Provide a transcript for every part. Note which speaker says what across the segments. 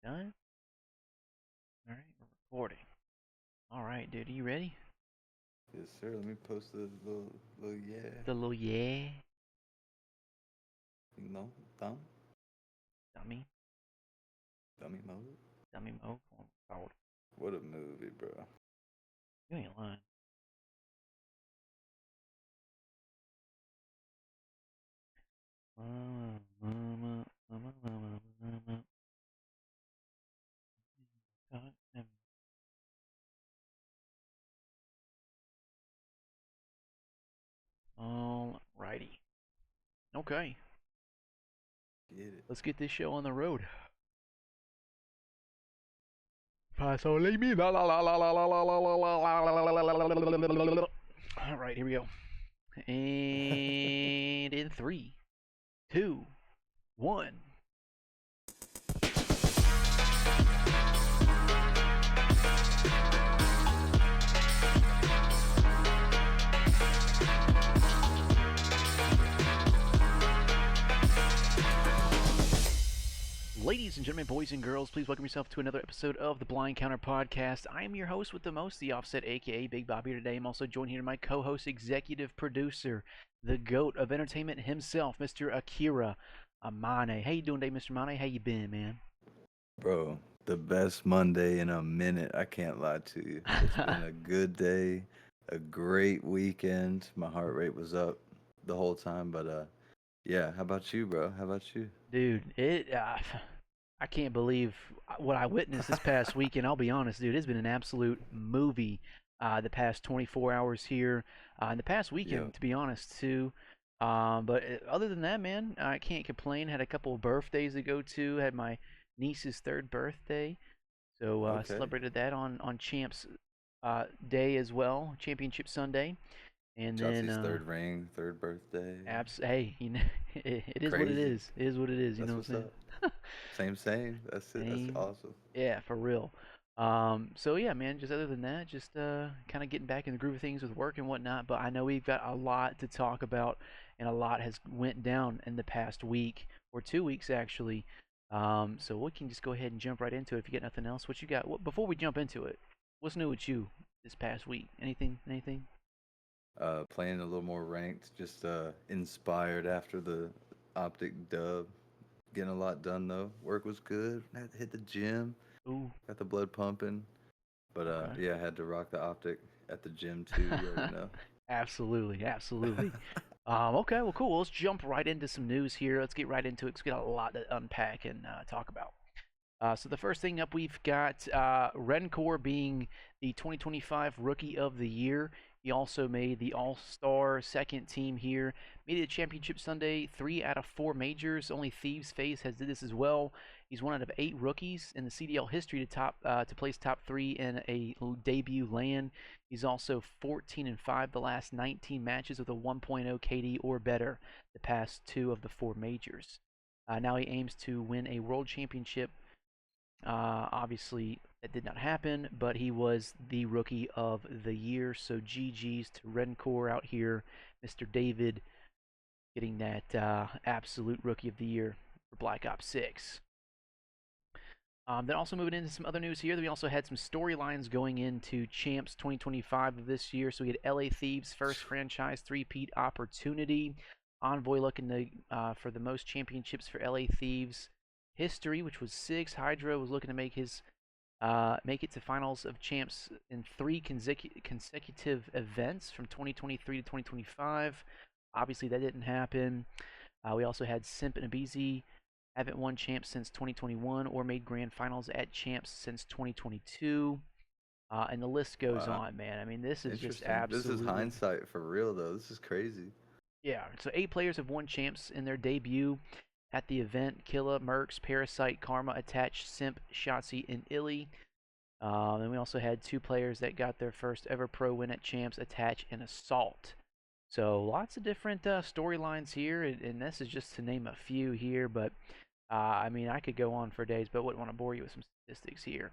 Speaker 1: Done? Alright, we're recording. Alright, dude, are you ready?
Speaker 2: Yes, sir. Let me post the little yeah.
Speaker 1: The little yeah.
Speaker 2: You know, thumb,
Speaker 1: Dummy.
Speaker 2: dummy mode.
Speaker 1: Dummy mode. Oh,
Speaker 2: What a movie, bro.
Speaker 1: you ain't lying. Alrighty. Okay,
Speaker 2: Get it.
Speaker 1: let's get this show on the road. Alright, here we go. And in three, two, one. Ladies and gentlemen, boys and girls, please welcome yourself to another episode of the Blind Counter Podcast. I am your host with the most, the Offset, aka Big Bob here today. I'm also joined here by my co-host, executive producer, the GOAT of entertainment himself, Mr. AKIIRA AMANE. How you doing today, Mr. AMANE? How you been, man?
Speaker 2: Bro, the best Monday in a minute. I can't lie to you. It's been a good day, a great weekend. My heart rate was up the whole time, but yeah. How about you, bro? How about you?
Speaker 1: Dude, I can't believe what I witnessed this past weekend. I'll be honest, dude, it's been an absolute movie the past 24 hours here, and the past
Speaker 2: Yo,
Speaker 1: weekend, to be honest, too. But other than that, man, I can't complain. Had a couple of birthdays to go to. Had my niece's third birthday, so
Speaker 2: okay.
Speaker 1: celebrated that on Champs Day as well, Championship Sunday, and then
Speaker 2: Shotzzy's third ring, third birthday.
Speaker 1: hey, you know, it is what it
Speaker 2: Crazy.
Speaker 1: is. It is what it is. You know
Speaker 2: That's
Speaker 1: what
Speaker 2: what's
Speaker 1: I'm
Speaker 2: up.
Speaker 1: saying?
Speaker 2: Same. That's it. That's
Speaker 1: Same.
Speaker 2: awesome.
Speaker 1: Yeah, for real. So yeah, man, just other than that, just kind of getting back in the groove of things with work and whatnot. But I know we've got a lot to talk about, and a lot has went down in the past week or 2 weeks actually. So we can just go ahead and jump right into it. If you got nothing else, what you got? Before we jump into it, what's new with you this past week? Anything? Anything?
Speaker 2: Playing a little more ranked, just inspired after the Optic dub. Getting a lot done though. Work was good. Had to hit the gym,
Speaker 1: Ooh,
Speaker 2: got the blood pumping. But
Speaker 1: okay.
Speaker 2: yeah, I had to rock the Optic at the gym too. You already know.
Speaker 1: Absolutely, absolutely. Okay, well, cool. Let's jump right into some news here. Let's get right into it. 'Cause we got a lot to unpack and talk about. So the first thing up, we've got Rencor being the 2025 Rookie of the Year. He also made the All-Star second team here. Made it to Championship Sunday, 3 out of 4 majors. Only Thieves Face has did this as well. He's one out of 8 rookies in the CDL history to place top 3 in a debut LAN. He's also 14-5 the last 19 matches with a 1.0 KD or better the past 2 of the 4 majors. Now he aims to win a World Championship. Obviously, that did not happen, but he was the Rookie of the Year. So GG's to Rencor out here, Mr. David, getting that absolute Rookie of the Year for Black Ops 6. Then also moving into some other news here, we also had some storylines going into Champs 2025 of this year. So we had LA Thieves' first franchise three-peat opportunity. Envoy looking to for the most championships for LA Thieves history, which was 6. Hydra was looking to make it to finals of champs in 3 consecutive events from 2023 to 2025. Obviously, that didn't happen. We also had Simp and Abizi haven't won champs since 2021 or made grand finals at champs since 2022. And the list goes
Speaker 2: Wow,
Speaker 1: on, man. I mean, this is just
Speaker 2: interesting. This is
Speaker 1: absolutely,
Speaker 2: hindsight for real though. This is crazy.
Speaker 1: yeah. So 8 players have won champs in their debut at the event. Killa, Mercs, Parasite, Karma, Attach, Simp, Shotzzy, and Illy. And we also had 2 players that got their first ever pro win at champs, Attach and Assault. So lots of different storylines here, and this is just to name a few here. But I mean, I could go on for days, but wouldn't want to bore you with some statistics here.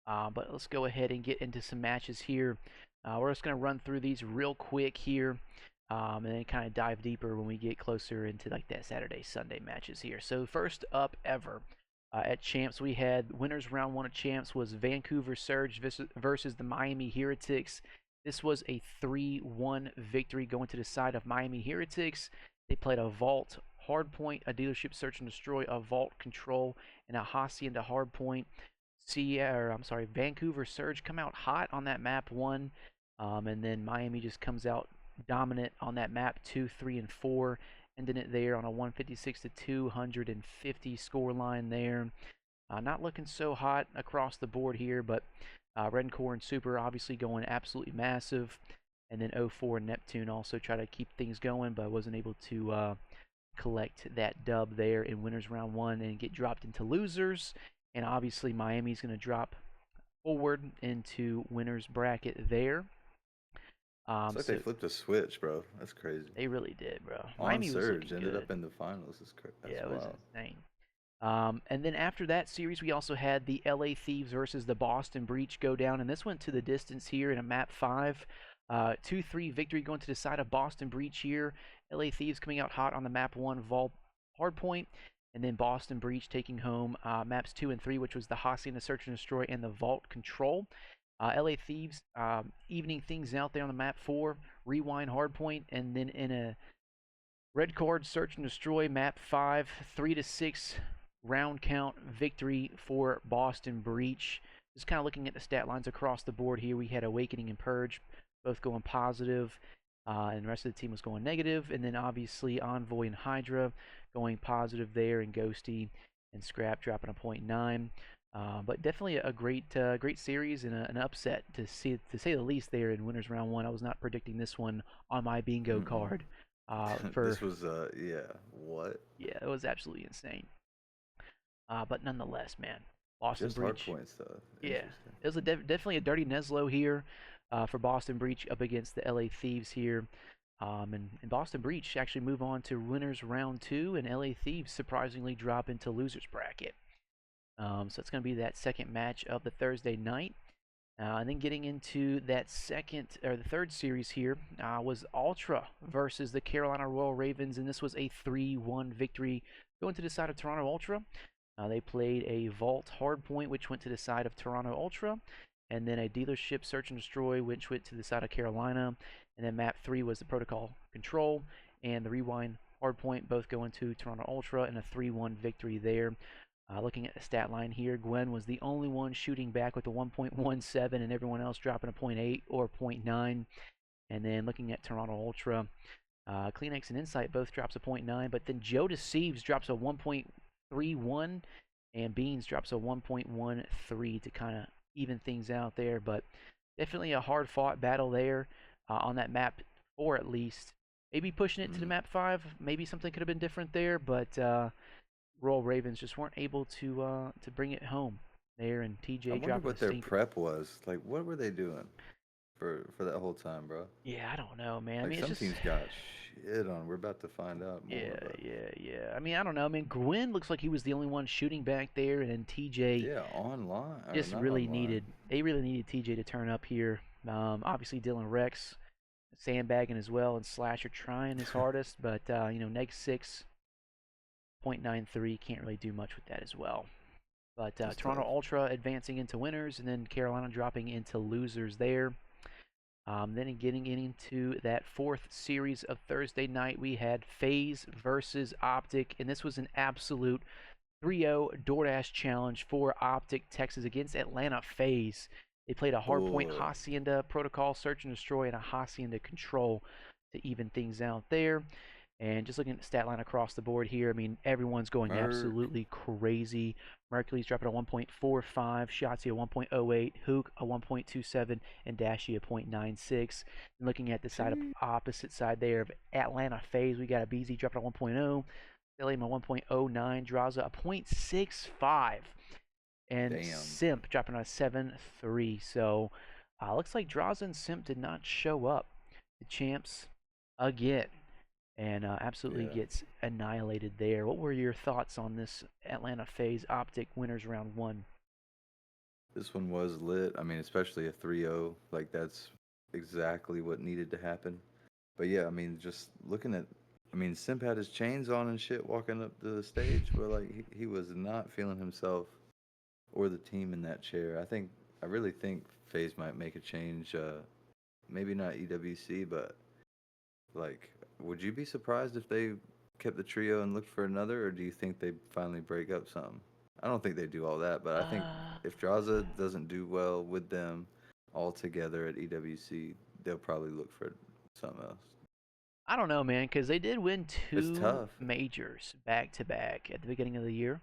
Speaker 1: But let's go ahead and get into some matches here. We're just going to run through these real quick here, and then kind of dive deeper when we get closer into like that Saturday, Sunday matches here. So first up ever, At Champs, we had winners round one of Champs was Vancouver Surge versus the Miami Heretics. This was a 3-1 victory going to the side of Miami Heretics. They played a Vault Hardpoint, a Dealership Search and Destroy, a Vault Control, and a Hacienda Hardpoint. Vancouver Surge come out hot on that map one, and then Miami just comes out dominant on that map 2, 3, and 4, ending it there on a 156 to 250 score line there. Not looking so hot across the board here, but Rencore and Super obviously going absolutely massive. And then 04 and Neptune also try to keep things going, but wasn't able to collect that dub there in winners round one and get dropped into losers. And obviously Miami's going to drop forward into winners bracket there.
Speaker 2: It's like they
Speaker 1: So
Speaker 2: flipped a switch, bro. That's crazy.
Speaker 1: they really did, bro.
Speaker 2: On
Speaker 1: Miami was
Speaker 2: Surge
Speaker 1: looking
Speaker 2: ended
Speaker 1: good.
Speaker 2: up in the finals.
Speaker 1: Yeah,
Speaker 2: That's
Speaker 1: it was
Speaker 2: wild.
Speaker 1: insane. And then after that series, we also had the LA Thieves versus the Boston Breach go down, and this went to the distance here in a map 5. 2-3 victory going to the side of Boston Breach here. LA Thieves coming out hot on the map 1 Vault Hardpoint, and then Boston Breach taking home maps 2 and 3, which was the Hacienda Search and Destroy and the Vault Control. LA Thieves evening things out there on the map 4, Rewind Hardpoint, and then in a red card Search and Destroy map 5, 3-6 round count victory for Boston Breach. Just kind of looking at the stat lines across the board here, we had Awakening and Purge both going positive, and the rest of the team was going negative. And then obviously Envoy and Hydra going positive there, and Ghosty and Scrap dropping a .9. But definitely a great series and an upset to say the least there in winners round one. I was not predicting this one on my bingo
Speaker 2: Mm-mm.
Speaker 1: card.
Speaker 2: This was yeah. What?
Speaker 1: Yeah, it was absolutely insane. But nonetheless, man, Boston
Speaker 2: Just hard
Speaker 1: Breach.
Speaker 2: points though.
Speaker 1: Yeah,
Speaker 2: Interesting.
Speaker 1: it was definitely a dirty Neslo here for Boston Breach up against the LA Thieves here. And Boston Breach actually move on to winners round two, and LA Thieves surprisingly drop into losers bracket. So it's going to be that second match of the Thursday night. And then getting into that second or the third series here was Ultra versus the Carolina Royal Ravens, and this was a 3-1 victory going to the side of Toronto Ultra. They played a Vault Hardpoint, which went to the side of Toronto Ultra, and then a Dealership Search and Destroy, which went to the side of Carolina. And then map 3 was the Protocol Control and the Rewind Hardpoint, both going to Toronto Ultra, and a 3-1 victory there. Looking at the stat line here, Gwen was the only one shooting back with a 1.17, and everyone else dropping a .8 or .9. And then looking at Toronto Ultra, Kleenex and Insight both drops a .9, but then Joe Deceives drops a 1.31, and Beans drops a 1.13 to kind of even things out there. But definitely a hard fought battle there on that map 4 at least. Maybe pushing it to the
Speaker 2: Mm.
Speaker 1: map 5, maybe something could have been different there, but Royal Ravens just weren't able to bring it home there, and
Speaker 2: I
Speaker 1: TJ
Speaker 2: wonder
Speaker 1: dropping a
Speaker 2: what their
Speaker 1: stinker.
Speaker 2: prep was. Like, what were they doing for that whole time, bro?
Speaker 1: Yeah, I don't know, man. I
Speaker 2: Like
Speaker 1: mean, it's
Speaker 2: some
Speaker 1: just
Speaker 2: teams got shit on. We're about to find out
Speaker 1: yeah,
Speaker 2: more, but
Speaker 1: yeah. I mean, I don't know. I mean, Gwen looks like he was the only one shooting back there, and TJ
Speaker 2: yeah, online or
Speaker 1: just
Speaker 2: not
Speaker 1: really
Speaker 2: online.
Speaker 1: needed. They really needed TJ to turn up here. Obviously, Dylan Rex sandbagging as well, and Slasher trying his hardest, but neg 6.93 can't really do much with that as well. But
Speaker 2: It's
Speaker 1: Toronto
Speaker 2: tough.
Speaker 1: Ultra advancing into winners, and then Carolina dropping into losers there. Then getting into that fourth series of Thursday night, we had FaZe versus Optic, and this was an absolute 3-0 DoorDash challenge for Optic Texas against Atlanta FaZe. They played a hardpoint
Speaker 2: Boy,
Speaker 1: Hacienda Protocol Search and Destroy and a Hacienda Control to even things out there. And just looking at the stat line across the board here, I mean, everyone's going
Speaker 2: Merc.
Speaker 1: absolutely crazy. Mercury's dropping a 1.45, Shotzzy a 1.08, Huke a 1.27, and Dashy a 0.96. And looking at the side of
Speaker 2: Gee.
Speaker 1: opposite side there of Atlanta FaZe, we got a BZ dropping a 1.0, William a 1.09, Draza a 0.65, and
Speaker 2: Damn.
Speaker 1: Simp dropping a 7.3. So looks like Draza and Simp did not show up. The champs again, and absolutely
Speaker 2: Yeah.
Speaker 1: gets annihilated there. What were your thoughts on this Atlanta FaZe Optic winners round one?
Speaker 2: This one was lit. I mean, especially a 3-0. Like, that's exactly what needed to happen. But yeah, I mean, just looking at I mean, Simp had his chains on and shit walking up to the stage, but like he was not feeling himself or the team in that chair. I really think FaZe might make a change. Maybe not EWC, but like, would you be surprised if they kept the trio and looked for another, or do you think they finally break up something? I don't think they do all that, but I think
Speaker 1: Uh,
Speaker 2: if Draza doesn't do well with them all together at EWC, they'll probably look for something else.
Speaker 1: I don't know, man, because they did win
Speaker 2: It's
Speaker 1: two
Speaker 2: tough.
Speaker 1: majors back to back at the beginning of the year.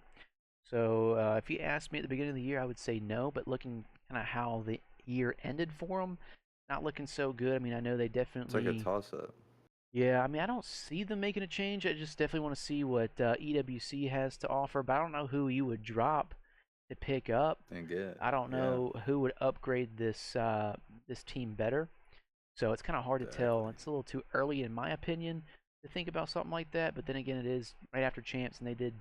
Speaker 1: So if you asked me at the beginning of the year, I would say no. But looking kind of how the year ended for them, not looking so good. I mean, I know they
Speaker 2: It's like a
Speaker 1: definitely.
Speaker 2: toss up
Speaker 1: Yeah, I mean, I don't see them making a change. I just definitely want to see what EWC has to offer. But I don't know who you would drop to pick up.
Speaker 2: and get.
Speaker 1: I don't
Speaker 2: Yeah,
Speaker 1: know who would upgrade this team better. So it's kind of hard to tell.
Speaker 2: exactly.
Speaker 1: It's a little too early, in my opinion, to think about something like that. But then again, it is right after champs, and they did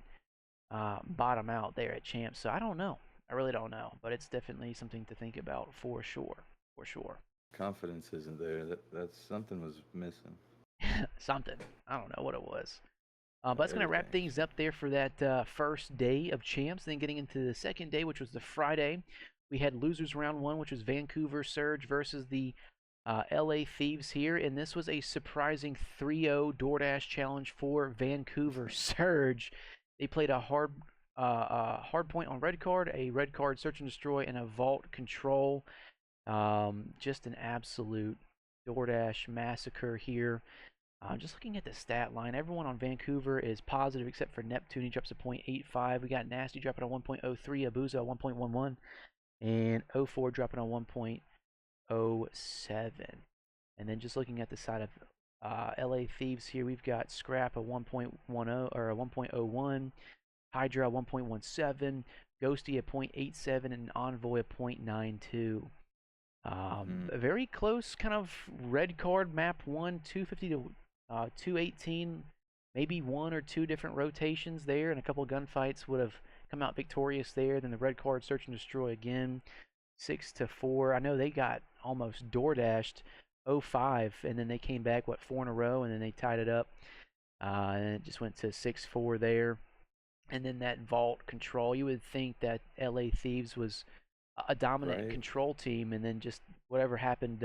Speaker 1: bottom out there at champs. So I don't know. I really don't know. But it's definitely something to think about for sure. For sure.
Speaker 2: Confidence isn't there. That's something was missing.
Speaker 1: Something. I don't know what it was. But that's going to wrap
Speaker 2: Everything.
Speaker 1: things up there for that first day of champs. Then getting into the second day, which was the Friday, we had losers round one, which was Vancouver Surge versus the LA Thieves here. And this was a surprising 3-0 DoorDash challenge for Vancouver Surge. They played a hard point on red card, a red card search and destroy, and a vault control. Just an absolute DoorDash massacre here. Just looking at the stat line, everyone on Vancouver is positive except for Neptune. He drops a .85. We got Nasty dropping a 1.03, Abuza a 1.11, and O4 dropping a 1.07. And then just looking at the side of LA Thieves here, we've got Scrap a 1.10 or a 1.01, Hydra a 1.17, Ghosty a .87, and Envoy a .92.
Speaker 2: Mm,
Speaker 1: A very close kind of red card map one, 250 to 218, maybe one or two different rotations there, and a couple of gunfights would have come out victorious there. Then the red card search and destroy again, 6-4. I know they got almost door dashed 0-5, and then they came back what four in a row, and then they tied it up, and it just went to 6-4 there. And then that vault control, you would think that LA Thieves was a dominant
Speaker 2: right?
Speaker 1: control team, and then just whatever happened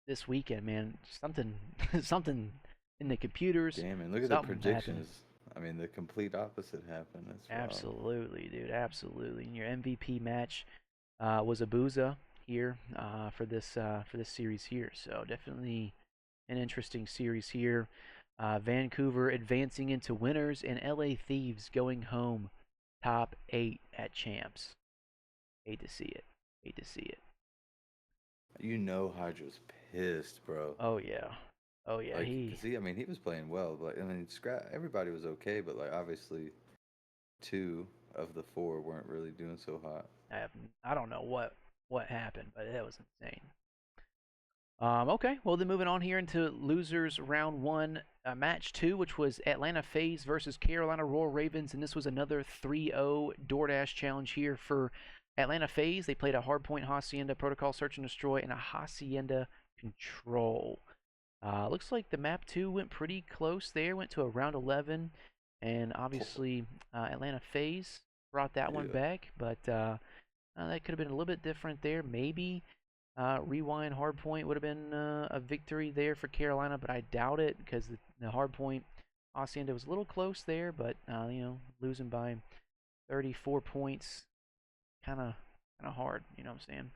Speaker 1: this weekend, man, something something in the computers,
Speaker 2: Damn, and look at the
Speaker 1: something happened.
Speaker 2: predictions. I mean, the complete opposite happened. That's wild.
Speaker 1: Absolutely, dude, absolutely. And your MVP match was Abuza here for this series here. So definitely an interesting series here. Vancouver advancing into winners, and LA Thieves going home top 8 at champs. Hate to see it. Hate to see it.
Speaker 2: You know, Hydra's pissed, bro.
Speaker 1: Oh yeah. Oh yeah.
Speaker 2: Like,
Speaker 1: He.
Speaker 2: cause I mean, he was playing well, but I mean, scrap. Everybody was okay, but like, obviously, two of the four weren't really doing so hot.
Speaker 1: I have. I don't know what happened, but that was insane. Okay. Well, then moving on here into losers round one, match two, which was Atlanta FaZe versus Carolina Royal Ravens, and this was another 3-0 DoorDash challenge here for Atlanta FaZe. They played a hardpoint Hacienda Protocol Search and Destroy and a Hacienda Control. Looks like the map 2 went pretty close there, went to a round 11, and obviously Atlanta FaZe brought that one
Speaker 2: Yeah,
Speaker 1: back, but that could have been a little bit different there. Maybe rewind hardpoint would have been a victory there for Carolina, but I doubt it because the hardpoint Hacienda was a little close there, but losing by 34 points, kind of hard. You know what I'm saying?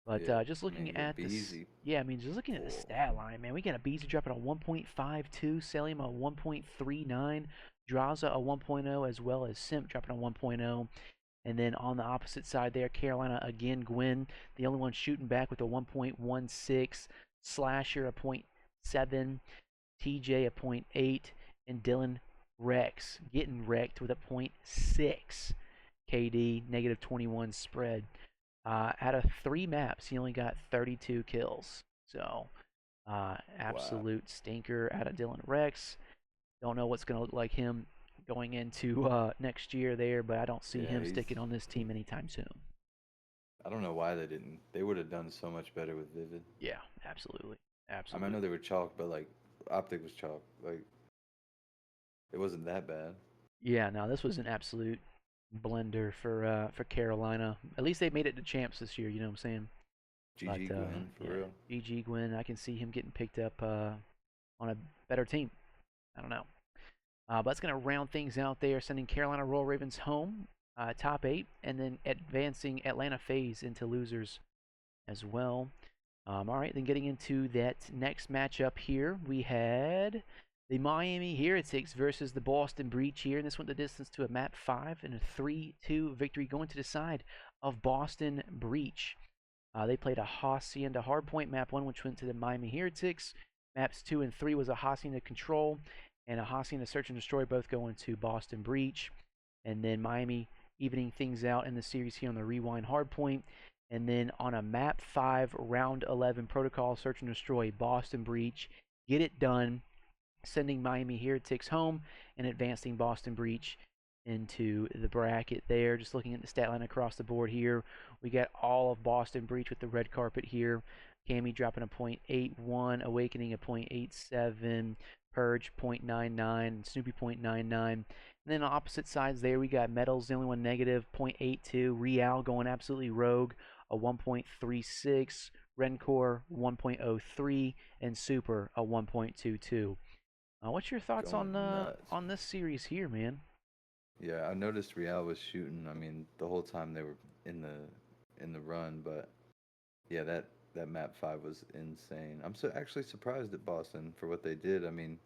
Speaker 1: But
Speaker 2: yeah.
Speaker 1: just
Speaker 2: I mean,
Speaker 1: looking
Speaker 2: you got
Speaker 1: at this,
Speaker 2: Beezy.
Speaker 1: yeah, I mean, just looking at the
Speaker 2: Oh,
Speaker 1: stat line, man, we got a Beasley dropping a 1.52, Selim a 1.39, Draza a 1.0, as well as Simp dropping a 1.0. And then on the opposite side there, Carolina again, Gwyn, the only one shooting back with a 1.16, Slasher a point 0.7, TJ a point 0.8, and Dylan Rex getting wrecked with a point 0.6. KD negative 21 spread. Out of 3 maps, he only got 32 kills. So,
Speaker 2: wow.
Speaker 1: absolute stinker out of Dylan Rex. Don't know what's going to look like him going into next year there, but I don't see
Speaker 2: Yeah,
Speaker 1: him
Speaker 2: he's.
Speaker 1: sticking on this team anytime soon.
Speaker 2: I don't know why they didn't. They would have done so much better with Vivid.
Speaker 1: Yeah, absolutely.
Speaker 2: I mean, I know they
Speaker 1: Absolutely.
Speaker 2: were chalk, but like Optic was chalk. Like It wasn't that bad.
Speaker 1: Yeah, no, this was an absolute blender for Carolina. At least they made it to champs this year. You know what I'm saying? But
Speaker 2: GG Gwen for
Speaker 1: yeah,
Speaker 2: real.
Speaker 1: GG Gwyn, I can see him getting picked up on a better team. I don't know. But it's going to round things out there, sending Carolina Royal Ravens home, top eight, and then advancing Atlanta FaZe into losers as well. All right, then getting into that next matchup here, we had the Miami Heretics versus the Boston Breach here, and this went the distance to a map 5 and a 3-2 victory going to the side of Boston Breach. They played a Hacienda Hardpoint map 1, which went to the Miami Heretics. Maps 2 and 3 was a Hacienda Control and a Hacienda Search and Destroy, both going to Boston Breach. And then Miami evening things out in the series here on the Rewind Hardpoint. And then on a map 5, round 11 Protocol Search and Destroy, Boston Breach. Get it done, sending Miami Heretics home and advancing Boston Breach into the bracket there. Just looking at the stat line across the board here, we got all of Boston Breach with the red carpet here. Cammy dropping a .81, Awakening a .87, Purge .99, Snoopy .99. And then on opposite sides there, we got Metals, the only one negative, .82. Real going absolutely rogue, a 1.36. Rencor 1.03, and Super a 1.22. What's your thoughts
Speaker 2: Going nuts.
Speaker 1: on this series here, man?
Speaker 2: Yeah, I noticed Real was shooting. I mean, the whole time they were in the run, but yeah, that map 5 was insane. I'm so actually surprised at Boston for what they did. I mean,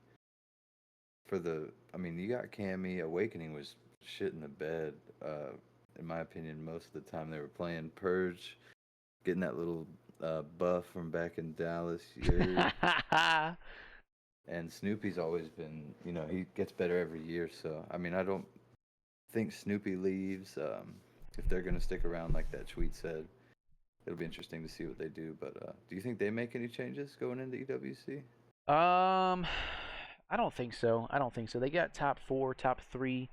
Speaker 2: you got Cammy. Awakening was shit in the bed. In my opinion, most of the time they were playing Purge, getting that little buff from back in Dallas. And Snoopy's always been, he gets better every year. So I mean, I don't think Snoopy leaves. If they're gonna stick around like that tweet said, it'll be interesting to see what they do. But do you think they make any changes going into EWC?
Speaker 1: um, I don't think so. I don't think so. They got top 4, top 3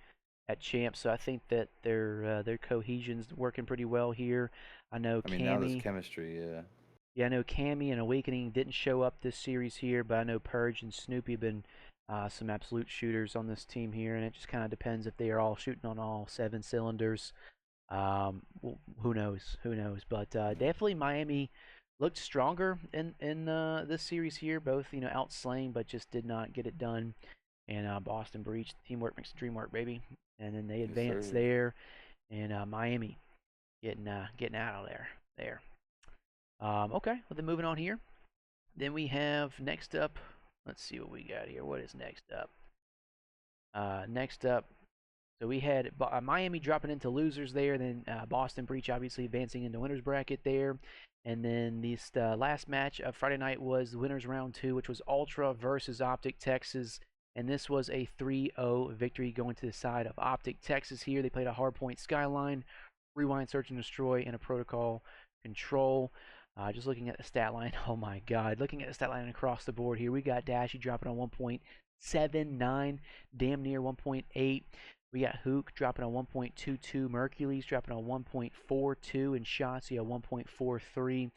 Speaker 1: at champs, so I think that their cohesion's working pretty well here. I know
Speaker 2: I mean, now there's
Speaker 1: Cammy.
Speaker 2: chemistry. Yeah,
Speaker 1: Yeah, I know Cammy and Awakening didn't show up this series here, but I know Purge and Snoopy have been some absolute shooters on this team here, and it just kind of depends if they are all shooting on all 7 cylinders. Well, who knows? Who knows? But definitely Miami looked stronger in this series here. Both outslaying, but just did not get it done. And Boston Breach, teamwork makes the dream work, baby. And then they
Speaker 2: yes,
Speaker 1: advance
Speaker 2: sir.
Speaker 1: there, and Miami getting out of there. There. Okay, well then moving on here. Then we have next up. Let's see what we got here. What is next up? Next up, so we had Miami dropping into losers there, then Boston Breach obviously advancing into winners bracket there. And then this last match of Friday night was the winners round 2, which was Ultra versus Optic Texas. And this was a 3-0 victory going to the side of Optic Texas here. They played a hardpoint Skyline, Rewind Search and Destroy, and a Protocol Control. Just looking at the stat line, oh my god, looking at the stat line across the board here, we got Dashy dropping on 1.79, damn near 1.8. We got Huke dropping on 1.22, Mercules dropping on 1.42, and Shotzzy on 1.43.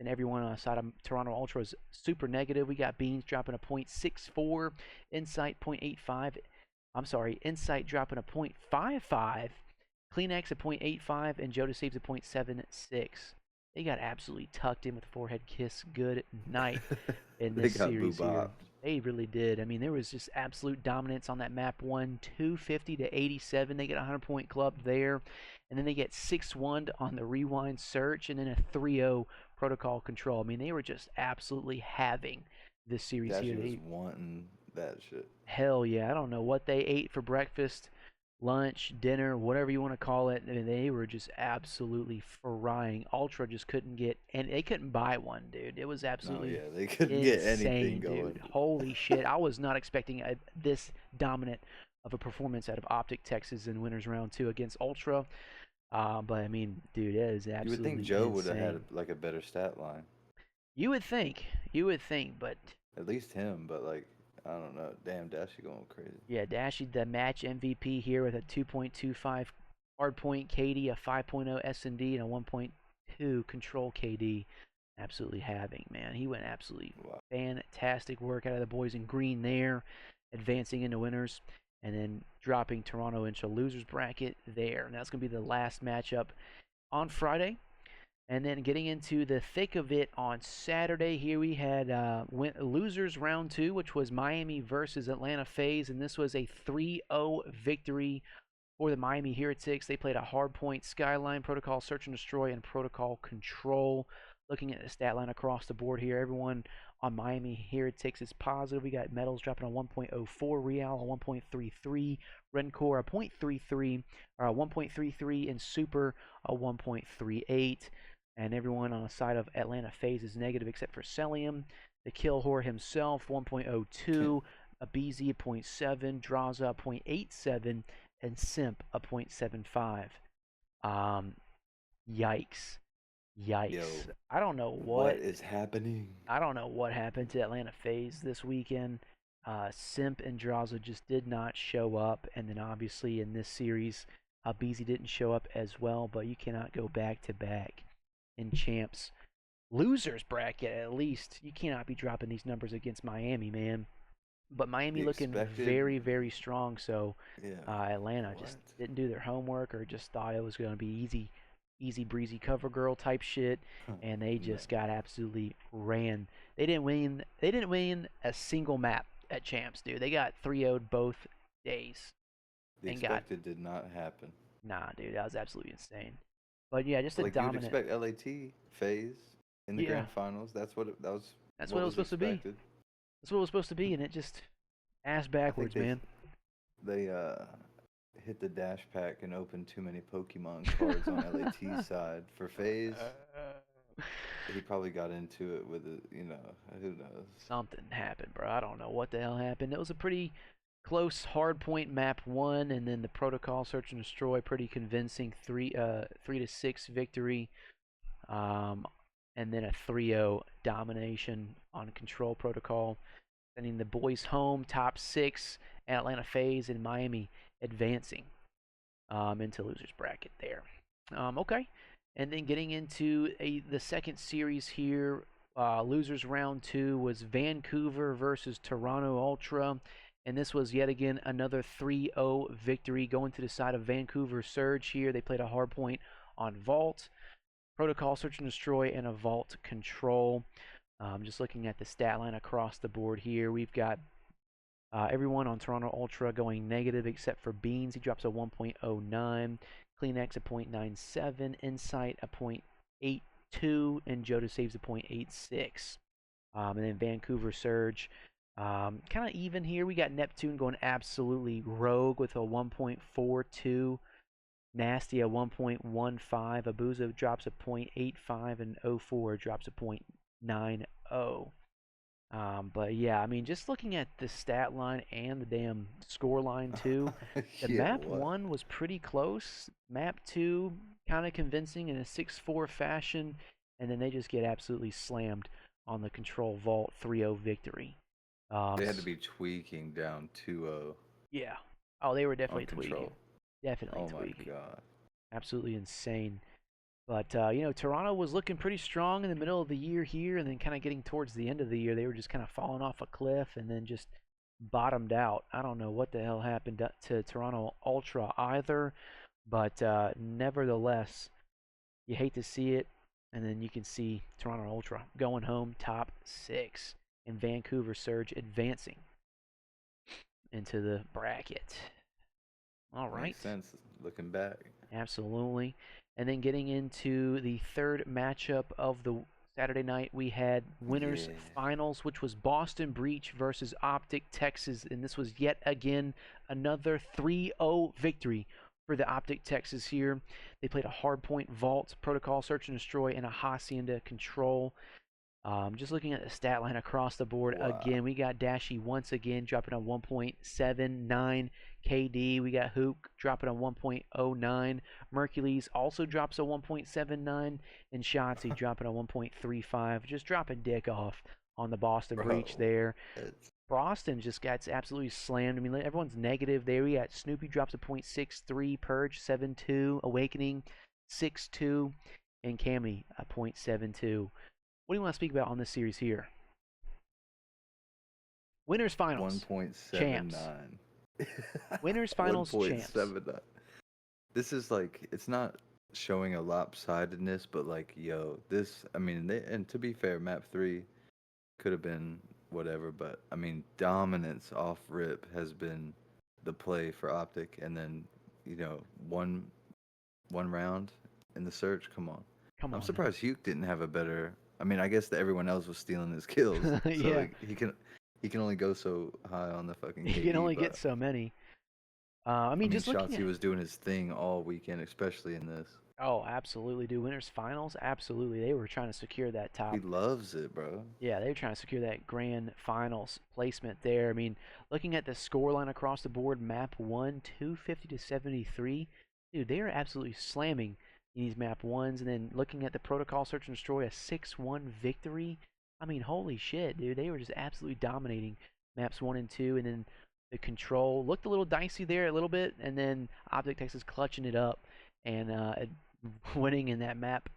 Speaker 1: And everyone on the side of Toronto Ultra is super negative. We got Beans dropping a .64, Insight .85. I'm sorry, Insight dropping a .55, Kleenex a .85, and Joda Saves a .76. They got absolutely tucked in with a forehead kiss. Good night in
Speaker 2: They
Speaker 1: this
Speaker 2: got
Speaker 1: series here.
Speaker 2: boobopped.
Speaker 1: They really did. I mean, there was just absolute dominance on that map 1, 250 to 87. They get a 100-point club there. And then they get 6-1 on the Rewind Search, and then a 3-0 Protocol Control. I mean, they were just absolutely having this series here.
Speaker 2: Dashy was wanting that shit.
Speaker 1: Hell yeah. I don't know what they ate for breakfast, lunch, dinner, whatever you want to call it. I mean, they were just absolutely frying. Ultra just couldn't get, and they couldn't buy one, dude. It was
Speaker 2: No,
Speaker 1: absolutely
Speaker 2: yeah, they couldn't get anything
Speaker 1: insane, dude.
Speaker 2: going.
Speaker 1: Holy shit. I was not expecting this dominant of a performance out of Optic Texas in winners round 2 against Ultra. But I mean, dude, it is
Speaker 2: You would think
Speaker 1: absolutely
Speaker 2: Joe would have had
Speaker 1: insane.
Speaker 2: like a better stat line.
Speaker 1: You would think, but
Speaker 2: At least him, but like I don't know. Damn, Dashy going crazy.
Speaker 1: yeah, Dashy, the match MVP here with a 2.25 hardpoint KD, a 5.0 S&D, and a 1.2 control KD. Absolutely having, man. He went absolutely
Speaker 2: Wow.
Speaker 1: fantastic work out of the boys in green there, advancing into winners. and then dropping Toronto into losers bracket there. And that's going to be the last matchup on Friday. And then getting into the thick of it on Saturday, here we had losers round 2, which was Miami versus Atlanta FaZe, and this was a 3-0 victory for the Miami Heretics. They played a hardpoint, Skyline, Protocol Search and Destroy, and Protocol Control. Looking at the stat line across the board here, everyone on Miami Heretics is positive. We got Metals dropping a 1.04, Real a 1.33, Rencore a 0.33, 1.33, and Super a 1.38. And everyone on the side of Atlanta FaZe is negative except for Celium. The Kill Whore himself, 1.02, a BZ a 0.7, Draza a 0.87, and Simp a 0.75. Yikes. Yikes.
Speaker 2: Yo,
Speaker 1: I don't know
Speaker 2: what is happening?
Speaker 1: I don't know what happened to Atlanta FaZe this weekend. Simp and Draza just did not show up, and then obviously in this series, BZ didn't show up as well, but you cannot go back to back in champs losers bracket. At least you cannot be dropping these numbers against Miami, man. But Miami looking very, very strong. So Atlanta just didn't do their homework, or just thought it was going to be easy breezy cover girl type shit, and they just got absolutely ran. They didn't win. They didn't win a single map at champs, dude. They got 3-0'd both days.
Speaker 2: The expected did not happen.
Speaker 1: Nah, dude, that was absolutely insane. But yeah, just a
Speaker 2: like
Speaker 1: dominant.
Speaker 2: You'd expect LAT FaZe in the grand finals. That's what it was.
Speaker 1: That's what it was supposed to be. That's what it was supposed to be, and it just ass backwards, man.
Speaker 2: They hit the dash pack and opened too many Pokemon cards on LAT's side. For FaZe, he probably got into it with it, who knows.
Speaker 1: Something happened, bro. I don't know what the hell happened. It was a pretty close hardpoint map 1, and then the Protocol Search and Destroy, pretty convincing 3-6 victory. And then a 3-0 domination on Control Protocol, sending the boys home, top 6, Atlanta FaZe and Miami advancing into losers bracket there. Okay, and then getting into the second series here, losers round 2 was Vancouver versus Toronto Ultra, and this was yet again another 3-0 victory going to the side of Vancouver Surge here. They played a hardpoint on Vault, Protocol Search and Destroy, and a Vault Control. Just looking at the stat line across the board here, we've got everyone on Toronto Ultra going negative except for Beans. He drops a 1.09, Kleenex a 0.97, Insight a 0.82, and Joda saves a 0.86. And then Vancouver Surge, kind of even here. We got Neptune going absolutely rogue with a 1.42. Nasty a 1.15, Abuza drops a 0.85, and 04 drops a 0.90. But yeah, I mean, just looking at the stat line and the damn score line too, the map 1 was pretty close. Map 2 kind of convincing in a 6-4 fashion, and then they just get absolutely slammed on the Control Vault 3-0 victory.
Speaker 2: They had to be tweaking down 2-0.
Speaker 1: Yeah. Oh, they were definitely tweaking. Definitely
Speaker 2: Oh
Speaker 1: tweaking.
Speaker 2: my god.
Speaker 1: Absolutely insane. But, Toronto was looking pretty strong in the middle of the year here, and then kind of getting towards the end of the year, they were just kind of falling off a cliff and then just bottomed out. I don't know what the hell happened to Toronto Ultra either, but nevertheless, you hate to see it, and then you can see Toronto Ultra going home top 6, and Vancouver Surge advancing into the bracket. All right.
Speaker 2: Makes sense looking back.
Speaker 1: Absolutely. And then getting into the third matchup of the Saturday night, we had winners finals, which was Boston Breach versus Optic Texas, and this was yet again another 3-0 victory for the Optic Texas here. They played a hardpoint Vault, Protocol Search and Destroy, and a Hacienda Control. Just looking at the stat line across the board, again, we got Dashy once again dropping a 1.79 KD. We got Huke dropping a 1.09. Mercules also drops a 1.79. And Shotzzy dropping a 1.35. Just dropping dick off on the Boston Breach there. Boston just got absolutely slammed. I mean, everyone's negative there. We got Snoopy drops a 0.63. Purge 7.2. Awakening 6.2. And Cammy a 0.72. What do you want to speak about on this series here? Winners finals.
Speaker 2: 1.79.
Speaker 1: Champs. Winners, finals, champs.
Speaker 2: 1.79. This is like it's not showing a lopsidedness, but like yo, this I mean, and to be fair, map 3 could have been whatever, but I mean, dominance off rip has been the play for Optic, and then you know one round in the search. Come on,
Speaker 1: Come
Speaker 2: I'm
Speaker 1: on
Speaker 2: surprised Huke didn't have a better. I mean, I guess that everyone else was stealing his kills,
Speaker 1: now.
Speaker 2: so
Speaker 1: Yeah,
Speaker 2: like he can only go so high on the fucking
Speaker 1: you can
Speaker 2: KD.
Speaker 1: only get
Speaker 2: But
Speaker 1: so many. I
Speaker 2: I
Speaker 1: mean,
Speaker 2: mean,
Speaker 1: just looking
Speaker 2: Shotzzy
Speaker 1: at.
Speaker 2: was doing his thing all weekend, especially in this.
Speaker 1: Oh, absolutely, dude. Winners, finals, absolutely. They were trying to secure that
Speaker 2: He
Speaker 1: top.
Speaker 2: loves it, bro.
Speaker 1: Yeah, they were trying to secure that grand finals placement there. I mean, looking at the scoreline across the board, map one, 250 to 73. Dude, they are absolutely slamming these map ones. And then looking at the protocol search and destroy, a 6-1 victory. I mean, holy shit, dude. They were just absolutely dominating maps one and two. And then the control looked a little dicey there a little bit. And then Optic Texas clutching it up and winning in that map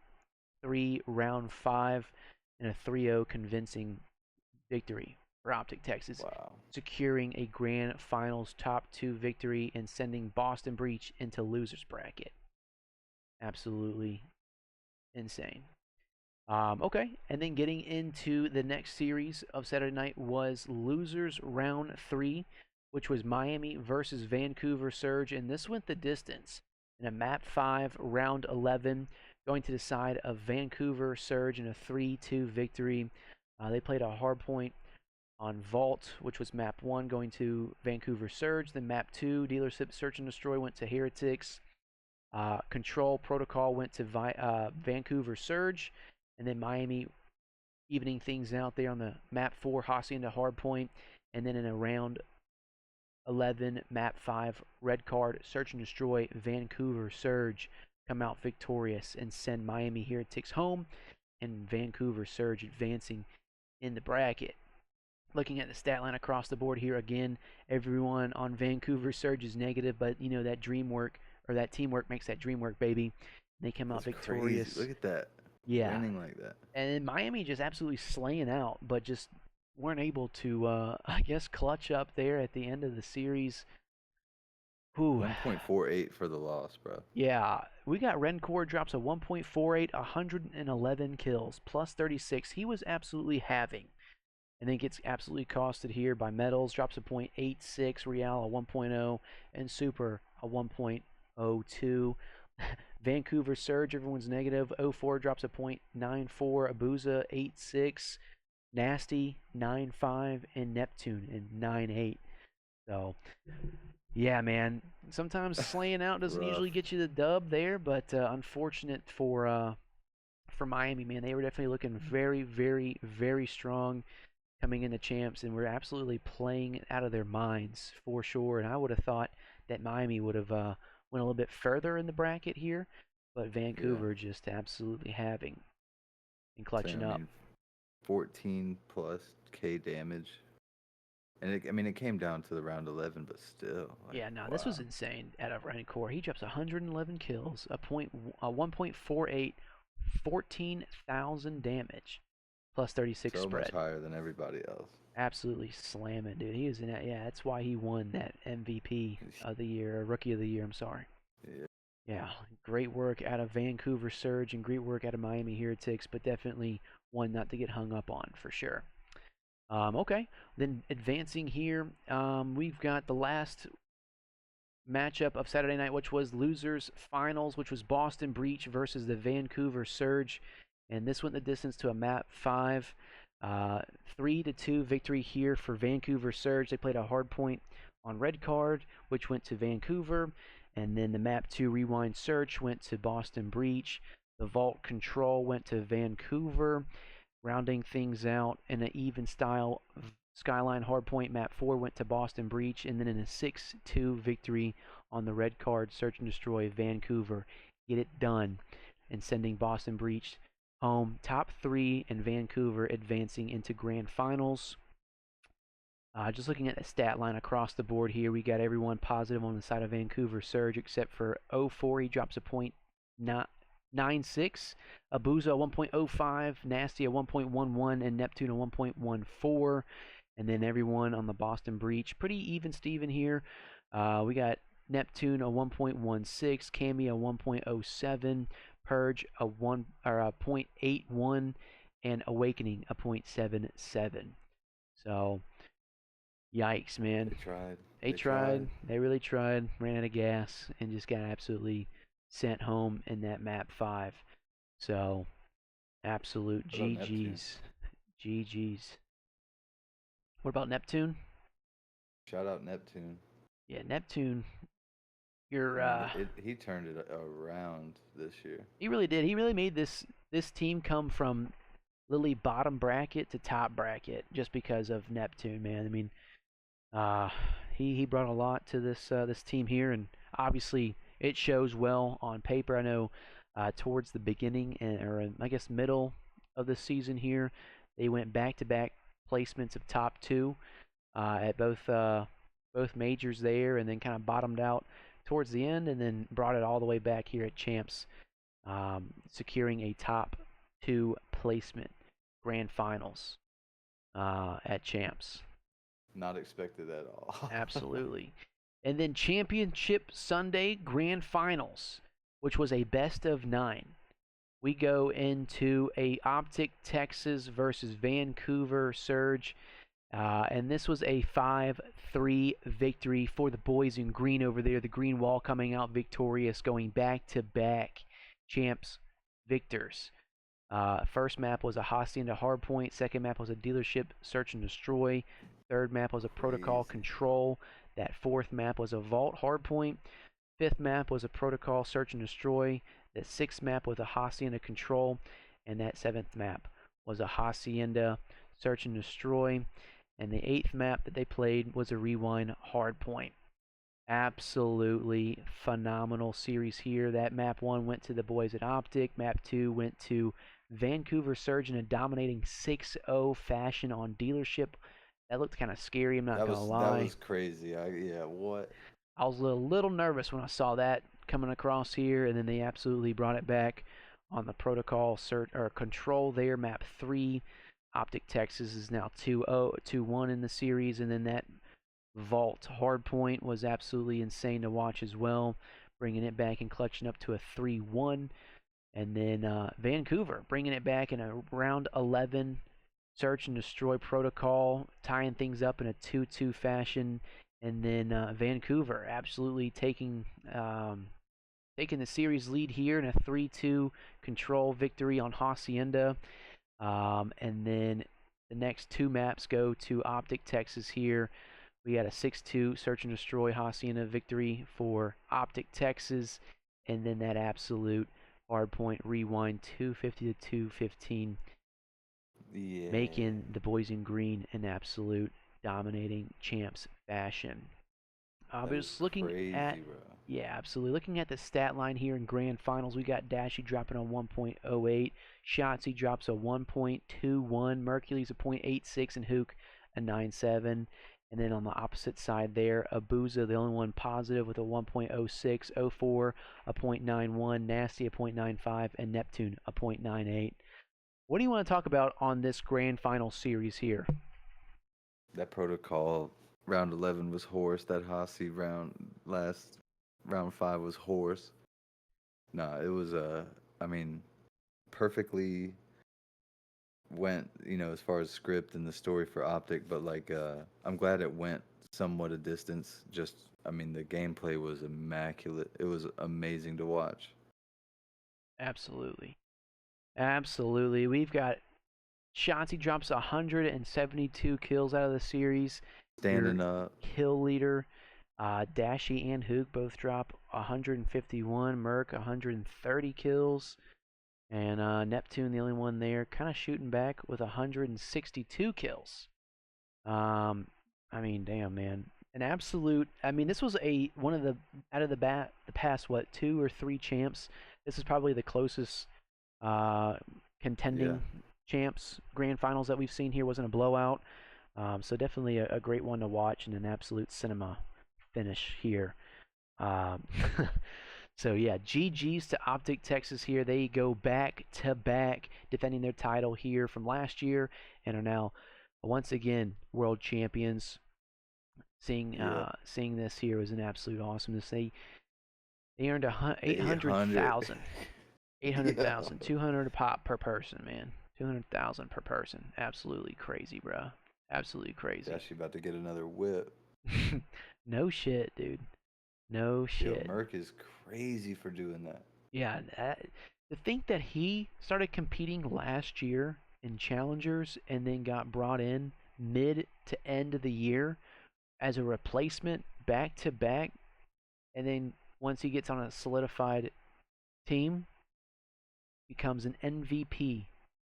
Speaker 1: three, round five, and a 3-0 convincing victory for Optic Texas,
Speaker 2: Wow.
Speaker 1: securing a grand finals top two victory and sending Boston Breach into losers bracket. Absolutely insane. Okay, and then getting into the next series of Saturday night was losers round three, which was Miami versus Vancouver Surge, and this went the distance in a map 5 round 11, going to the side of Vancouver Surge in a 3-2 victory. They played a hard point on Vault, which was map 1, going to Vancouver Surge. Then map 2, Dealership Search and Destroy, went to Heretics. Control Protocol went to Vancouver Surge. And then Miami evening things out there on the map 4, Hossie into Hardpoint. And then in a round 11, map 5, Red Card, Search and Destroy, Vancouver Surge come out victorious and send Miami Heretics home. And Vancouver Surge advancing in the bracket. Looking at the stat line across the board here again, everyone on Vancouver Surge is negative, but you know that dream work or that teamwork makes that dream work, baby. They come out
Speaker 2: That's crazy.
Speaker 1: victorious.
Speaker 2: Look at that.
Speaker 1: Yeah,
Speaker 2: Winning like that.
Speaker 1: and Miami just absolutely slaying out, but just weren't able to, I guess, clutch up there at the end of the series. Whew.
Speaker 2: 1.48 for the loss, bro.
Speaker 1: Yeah, we got Rencore drops a 1.48, 111 kills, plus 36. He was absolutely having. And then gets absolutely costed here by Metals. Drops a .86, Real a 1.0, and Super a 1.02. Vancouver Surge, everyone's negative. 04 drops a .94. Abuza 8.6. Nasty 9.5. And Neptune in 9.8. So, yeah, man. Sometimes slaying out doesn't
Speaker 2: Rough.
Speaker 1: usually get you the dub there, but unfortunate for Miami, man. They were definitely looking very, very, very strong coming in the champs, and were absolutely playing out of their minds for sure. And I would have thought that Miami would have went a little bit further in the bracket here, but
Speaker 2: Yeah.
Speaker 1: Vancouver just absolutely having and
Speaker 2: Same.
Speaker 1: clutching
Speaker 2: I
Speaker 1: up.
Speaker 2: mean, 14 plus K damage. And I mean, it came down to the round 11, but still, like,
Speaker 1: Yeah, no, this was
Speaker 2: wow.
Speaker 1: insane out of Rancor. He drops 111 kills, a 1.48, 14,000 damage, plus 36
Speaker 2: So much
Speaker 1: spread.
Speaker 2: higher than everybody else.
Speaker 1: Absolutely slamming, dude. He was in that. Yeah, that's why he won that MVP of the year, or Rookie of the Year. I'm sorry.
Speaker 2: Yeah.
Speaker 1: Yeah, great work out of Vancouver Surge and great work out of Miami Heretics, but definitely one not to get hung up on for sure. Okay, then advancing here, we've got the last matchup of Saturday night, which was losers finals, which was Boston Breach versus the Vancouver Surge, and this went the distance to a map 5. 3-2 victory here for Vancouver Surge. They played a hard point on red card, which went to Vancouver, and then the map 2 rewind search went to Boston Breach. The vault control went to Vancouver, rounding things out in an even style. Skyline Hardpoint map 4 went to Boston Breach, and then in a 6-2 victory on the red card, Search and Destroy Vancouver. Get it done, and sending Boston Breach home. Top 3 and Vancouver advancing into grand finals. Just looking at the stat line across the board here, we got everyone positive on the side of Vancouver Surge except for 04. He drops a point 96. Abuza 1.05, Nasty a 1.11, and Neptune a 1.14. And then everyone on the Boston Breach, pretty even Steven here. We got Neptune a 1.16, Cammy a 1.07, Purge a 0.81, and Awakening a 0.77. So, yikes, man.
Speaker 2: They tried.
Speaker 1: They
Speaker 2: They tried.
Speaker 1: tried. They really tried. Ran out of gas and just got absolutely sent home in that map 5. So, absolute
Speaker 2: What about Neptune?
Speaker 1: GG's. GG's. What about Neptune?
Speaker 2: Shout out Neptune.
Speaker 1: Yeah, Neptune.
Speaker 2: I
Speaker 1: You're
Speaker 2: mean, he turned it around this year.
Speaker 1: he really did. He really made this team come from literally bottom bracket to top bracket just because of Neptune, man. I mean, uh, he brought a lot to this team here, and obviously it shows well on paper. I know towards the beginning or I guess middle of the season here, they went back to back placements of top 2 at both majors there, and then kind of bottomed out towards the end, and then brought it all the way back here at champs, securing a top 2 placement, grand finals at champs.
Speaker 2: Not expected at all.
Speaker 1: Absolutely. And then championship Sunday grand finals, which was a best of 9. We go into a Optic Texas versus Vancouver Surge. And this was a 5-3 victory for the boys in green over there. The green wall coming out victorious, going back-to-back champs victors. First map was a Hacienda Hardpoint. Second map was a Dealership Search and Destroy. Third map was a Protocol
Speaker 2: Crazy.
Speaker 1: Control. That fourth map was a Vault Hardpoint. Fifth map was a Protocol Search and Destroy. That sixth map was a Hacienda Control. And that seventh map was a Hacienda Search and Destroy. And the eighth map that they played was a Rewind Hardpoint. Absolutely phenomenal series here. That map 1 went to the boys at Optic. Map 2 went to Vancouver Surge in a dominating 6-0 fashion on Dealership. That looked kind of scary, I'm not
Speaker 2: That
Speaker 1: going to
Speaker 2: was that
Speaker 1: lie.
Speaker 2: was crazy. Yeah, what?
Speaker 1: I was a little nervous when I saw that coming across here, and then they absolutely brought it back on the Protocol Search or Control there. Map 3, Optic Texas is now 2-1 in the series, and then that Vault Hardpoint was absolutely insane to watch as well, bringing it back and clutching up to a 3-1. And then Vancouver bringing it back in a round 11 Search and Destroy Protocol, tying things up in a 2-2 fashion. And then Vancouver absolutely taking the series lead here in a 3-2 control victory on Hacienda. And then the next 2 maps go to Optic Texas here. We had a 6-2 Search and Destroy Hacienda victory for Optic Texas. And then that absolute hardpoint rewind 250 to 215,
Speaker 2: Yeah.
Speaker 1: making the boys in green an absolute dominating champs fashion.
Speaker 2: That
Speaker 1: But
Speaker 2: is
Speaker 1: just looking
Speaker 2: crazy,
Speaker 1: at,
Speaker 2: bro.
Speaker 1: yeah, absolutely. Looking at the stat line here in grand finals, we got Dashy dropping a 1.08, Shotzzy drops a 1.21, Mercury's a 0.86, and Huke a 9.7. And then on the opposite side there, Abuza, the only one positive with a 1.06, 04 a 0.91, Nasty a 0.95, and Neptune a 0.98. What do you want to talk about on this grand final series here?
Speaker 2: That protocol round 11 was horse. That Hasi round 5 was horse. Nah, it was I mean, perfectly went, as far as script and the story for Optic, but like I'm glad it went somewhat a distance. Just I mean, the gameplay was immaculate. It was amazing to watch.
Speaker 1: Absolutely. Absolutely. We've got Shotzzy drops 172 kills out of the series. Your
Speaker 2: Standing up.
Speaker 1: kill leader, Dashy and Huke both drop 151. Merc 130 kills. And Neptune, the only one there, kind of shooting back with 162 kills. I mean, damn, man, an absolute. I mean, this was one of the out of the past what 2 or 3 champs. This is probably the closest uh,
Speaker 2: Yeah.
Speaker 1: contending champs grand finals that we've seen here. Wasn't a blowout, so definitely a great one to watch and an absolute cinema finish here. Um, so yeah, GG's to Optic Texas here. They go back to back defending their title here from last year and are now Once again, world champions.
Speaker 2: Yep.
Speaker 1: Seeing this here was an absolute awesomeness. They earned
Speaker 2: 800.
Speaker 1: 800,000,
Speaker 2: Yo.
Speaker 1: 200 a pop per person, man. 200,000 per person. Absolutely crazy, bro. Absolutely crazy.
Speaker 2: Dashy about to get another whip.
Speaker 1: No shit, dude. No
Speaker 2: Yo,
Speaker 1: shit.
Speaker 2: Merc is crazy for doing that.
Speaker 1: Yeah, to think that he started competing last year in challengers and then got brought in mid to end of the year as a replacement back to back, and then once he gets on a solidified team, becomes an MVP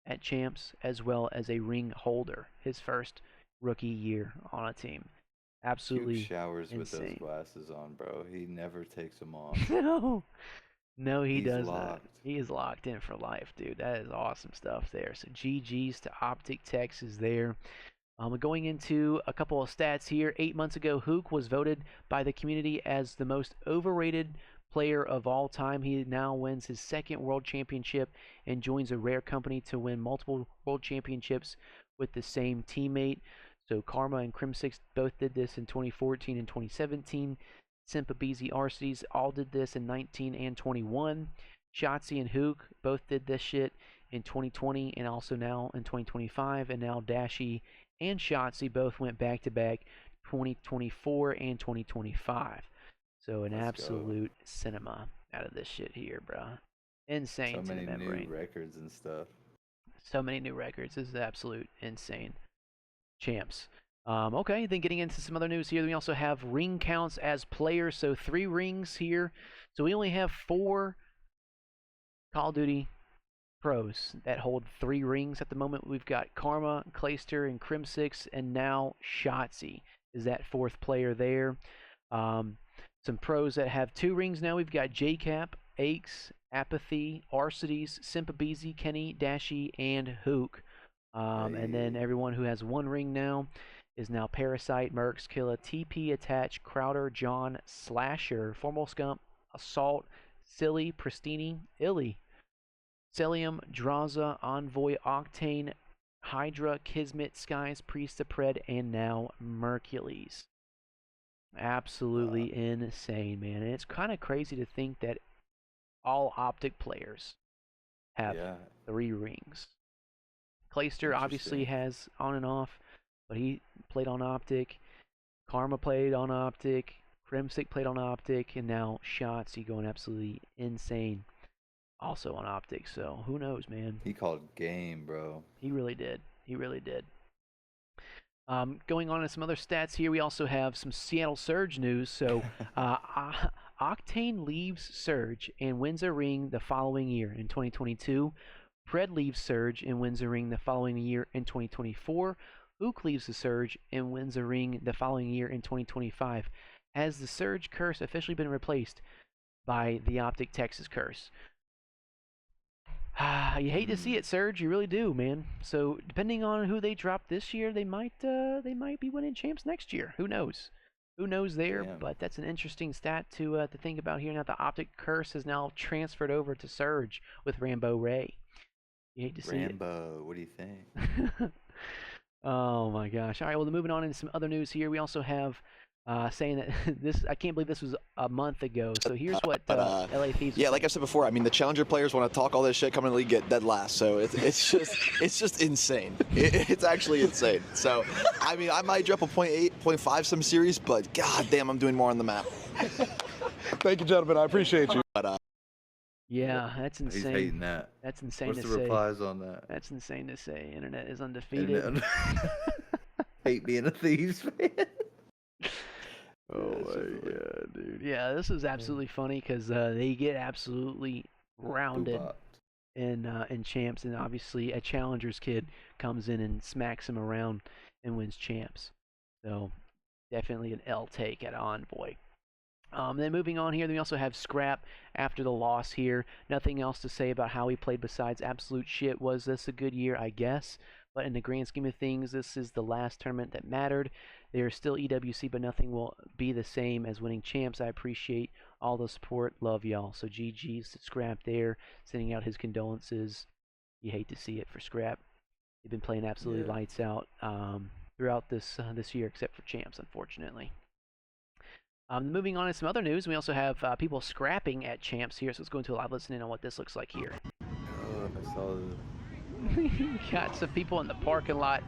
Speaker 1: at champs as well as a ring holder his first rookie year on a team.
Speaker 2: Huke
Speaker 1: Absolutely
Speaker 2: showers with those
Speaker 1: insane.
Speaker 2: glasses on, bro. He never takes them off.
Speaker 1: No, no, he
Speaker 2: He's
Speaker 1: does not.
Speaker 2: locked.
Speaker 1: He is locked in for life, dude. That is awesome stuff there. So GG's to Optic Texas there. Going into a couple of stats here. 8 months ago, Huke was voted by the community as the most overrated player of all time. He now wins his second world championship and joins a rare company to win multiple world championships with the same teammate. So Karma and Crim6 both did this in 2014 and 2017. Sympabeezy Arceties all did this in 19 and 21. Shotzzy and Huke both did this shit in 2020 and also now in 2025. And now Dashy and Shotzzy both went back to back 2024 and 2025. So an
Speaker 2: Let's go.
Speaker 1: absolute cinema out of this shit here, bro. Insane
Speaker 2: So
Speaker 1: to the
Speaker 2: many new
Speaker 1: membrane.
Speaker 2: records and stuff.
Speaker 1: So many new records. This is absolute insane. Champs. Okay, then getting into some other news here, we also have ring counts as players. So 3 rings here. So we only have 4 Call of Duty pros that hold 3 rings at the moment. We've got Karma, Clayster, and Crim6, and now Shotzzy is that 4th player there. Um, some pros that have 2 rings now. We've got JCap, Aches, Apathy, Arcities, Sympabeezy, Kenny, Dashy, and Huke. And then
Speaker 2: Hey,
Speaker 1: everyone who has 1 ring now is now Parasite, Mercs, Killa, TP, Attach, Crowder, John, Slasher, Formal Scump, Assault, Silly, Pristini, Illy, Celium, Draza, Envoy, Octane, Hydra, Kismet, Skies, Priest of Pred, and now Mercules.
Speaker 2: uh,
Speaker 1: Absolutely insane, man. And it's kind of crazy to think that all Optic players have
Speaker 2: yeah,
Speaker 1: 3 rings. Clayster obviously
Speaker 2: interesting.
Speaker 1: has on and off, but he played on Optic. Karma played on Optic. Crimsic played on Optic, and now Shotzzy going absolutely insane, also on Optic. So who knows, man?
Speaker 2: He called game, bro.
Speaker 1: He really did. He really did. Going on to some other stats here, we also have some Seattle Surge news. So, Octane leaves Surge and wins a ring the following year in 2022. Pred leaves Surge and wins a ring the following year in 2024. Ook leaves the Surge and wins a ring the following year in 2025. Has the Surge curse officially been replaced by the Optic Texas curse? You hate to see
Speaker 2: Hmm.
Speaker 1: it, Surge. You really do, man. So depending on who they drop this year, they might be winning champs next year. Who knows? Who knows there?
Speaker 2: Damn.
Speaker 1: But that's an interesting stat to think about here. Now the Optic curse has now transferred over to Surge with Rambo Ray. You hate to see it.
Speaker 2: Rambo, what do you think?
Speaker 1: Oh my gosh! All right, well, moving on into some other news here. We also have saying that this. I can't believe this was a month ago. So here's what
Speaker 3: But
Speaker 1: LA Thieves was
Speaker 3: yeah, like I
Speaker 1: saying.
Speaker 3: said before, I mean the challenger players want to talk all this shit, come in the league, get dead last. So it's just insane. It's actually insane. So I mean I might drop a 0.8, 0.5 some series, but god damn, I'm doing more on the map.
Speaker 4: Thank you, gentlemen. I appreciate you.
Speaker 3: But
Speaker 1: Yeah, that's
Speaker 2: He's
Speaker 1: insane.
Speaker 2: hating that.
Speaker 1: That's insane
Speaker 2: What's
Speaker 1: to
Speaker 2: the
Speaker 1: say.
Speaker 2: replies on that?
Speaker 1: That's insane to say. Internet is undefeated.
Speaker 2: And hate being a Thieves fan.
Speaker 1: Oh
Speaker 2: Yeah,
Speaker 1: my
Speaker 2: simply.
Speaker 1: god, dude. Yeah, this is absolutely funny because they get absolutely rounded
Speaker 2: Boobot.
Speaker 1: in champs, and obviously a challengers kid comes in and smacks him around and wins champs. So definitely an L take at Envoy. Then moving on here, then we also have Scrap after the loss here. Nothing else to say about how he played besides absolute shit. Was this a good year? I guess. But in the grand scheme of things, this is the last tournament that mattered. They are still EWC, but nothing will be the same as winning champs. I appreciate all the support. Love y'all. So GG's to Scrap there, sending out his condolences. You hate to see it for Scrap. They've been playing absolutely lights out throughout this year, except for champs, unfortunately. Moving on to some other news, we also have people scrapping at champs here, so let's go into a live listening on what this looks like here.
Speaker 2: I saw the...
Speaker 1: Got some people in the parking lot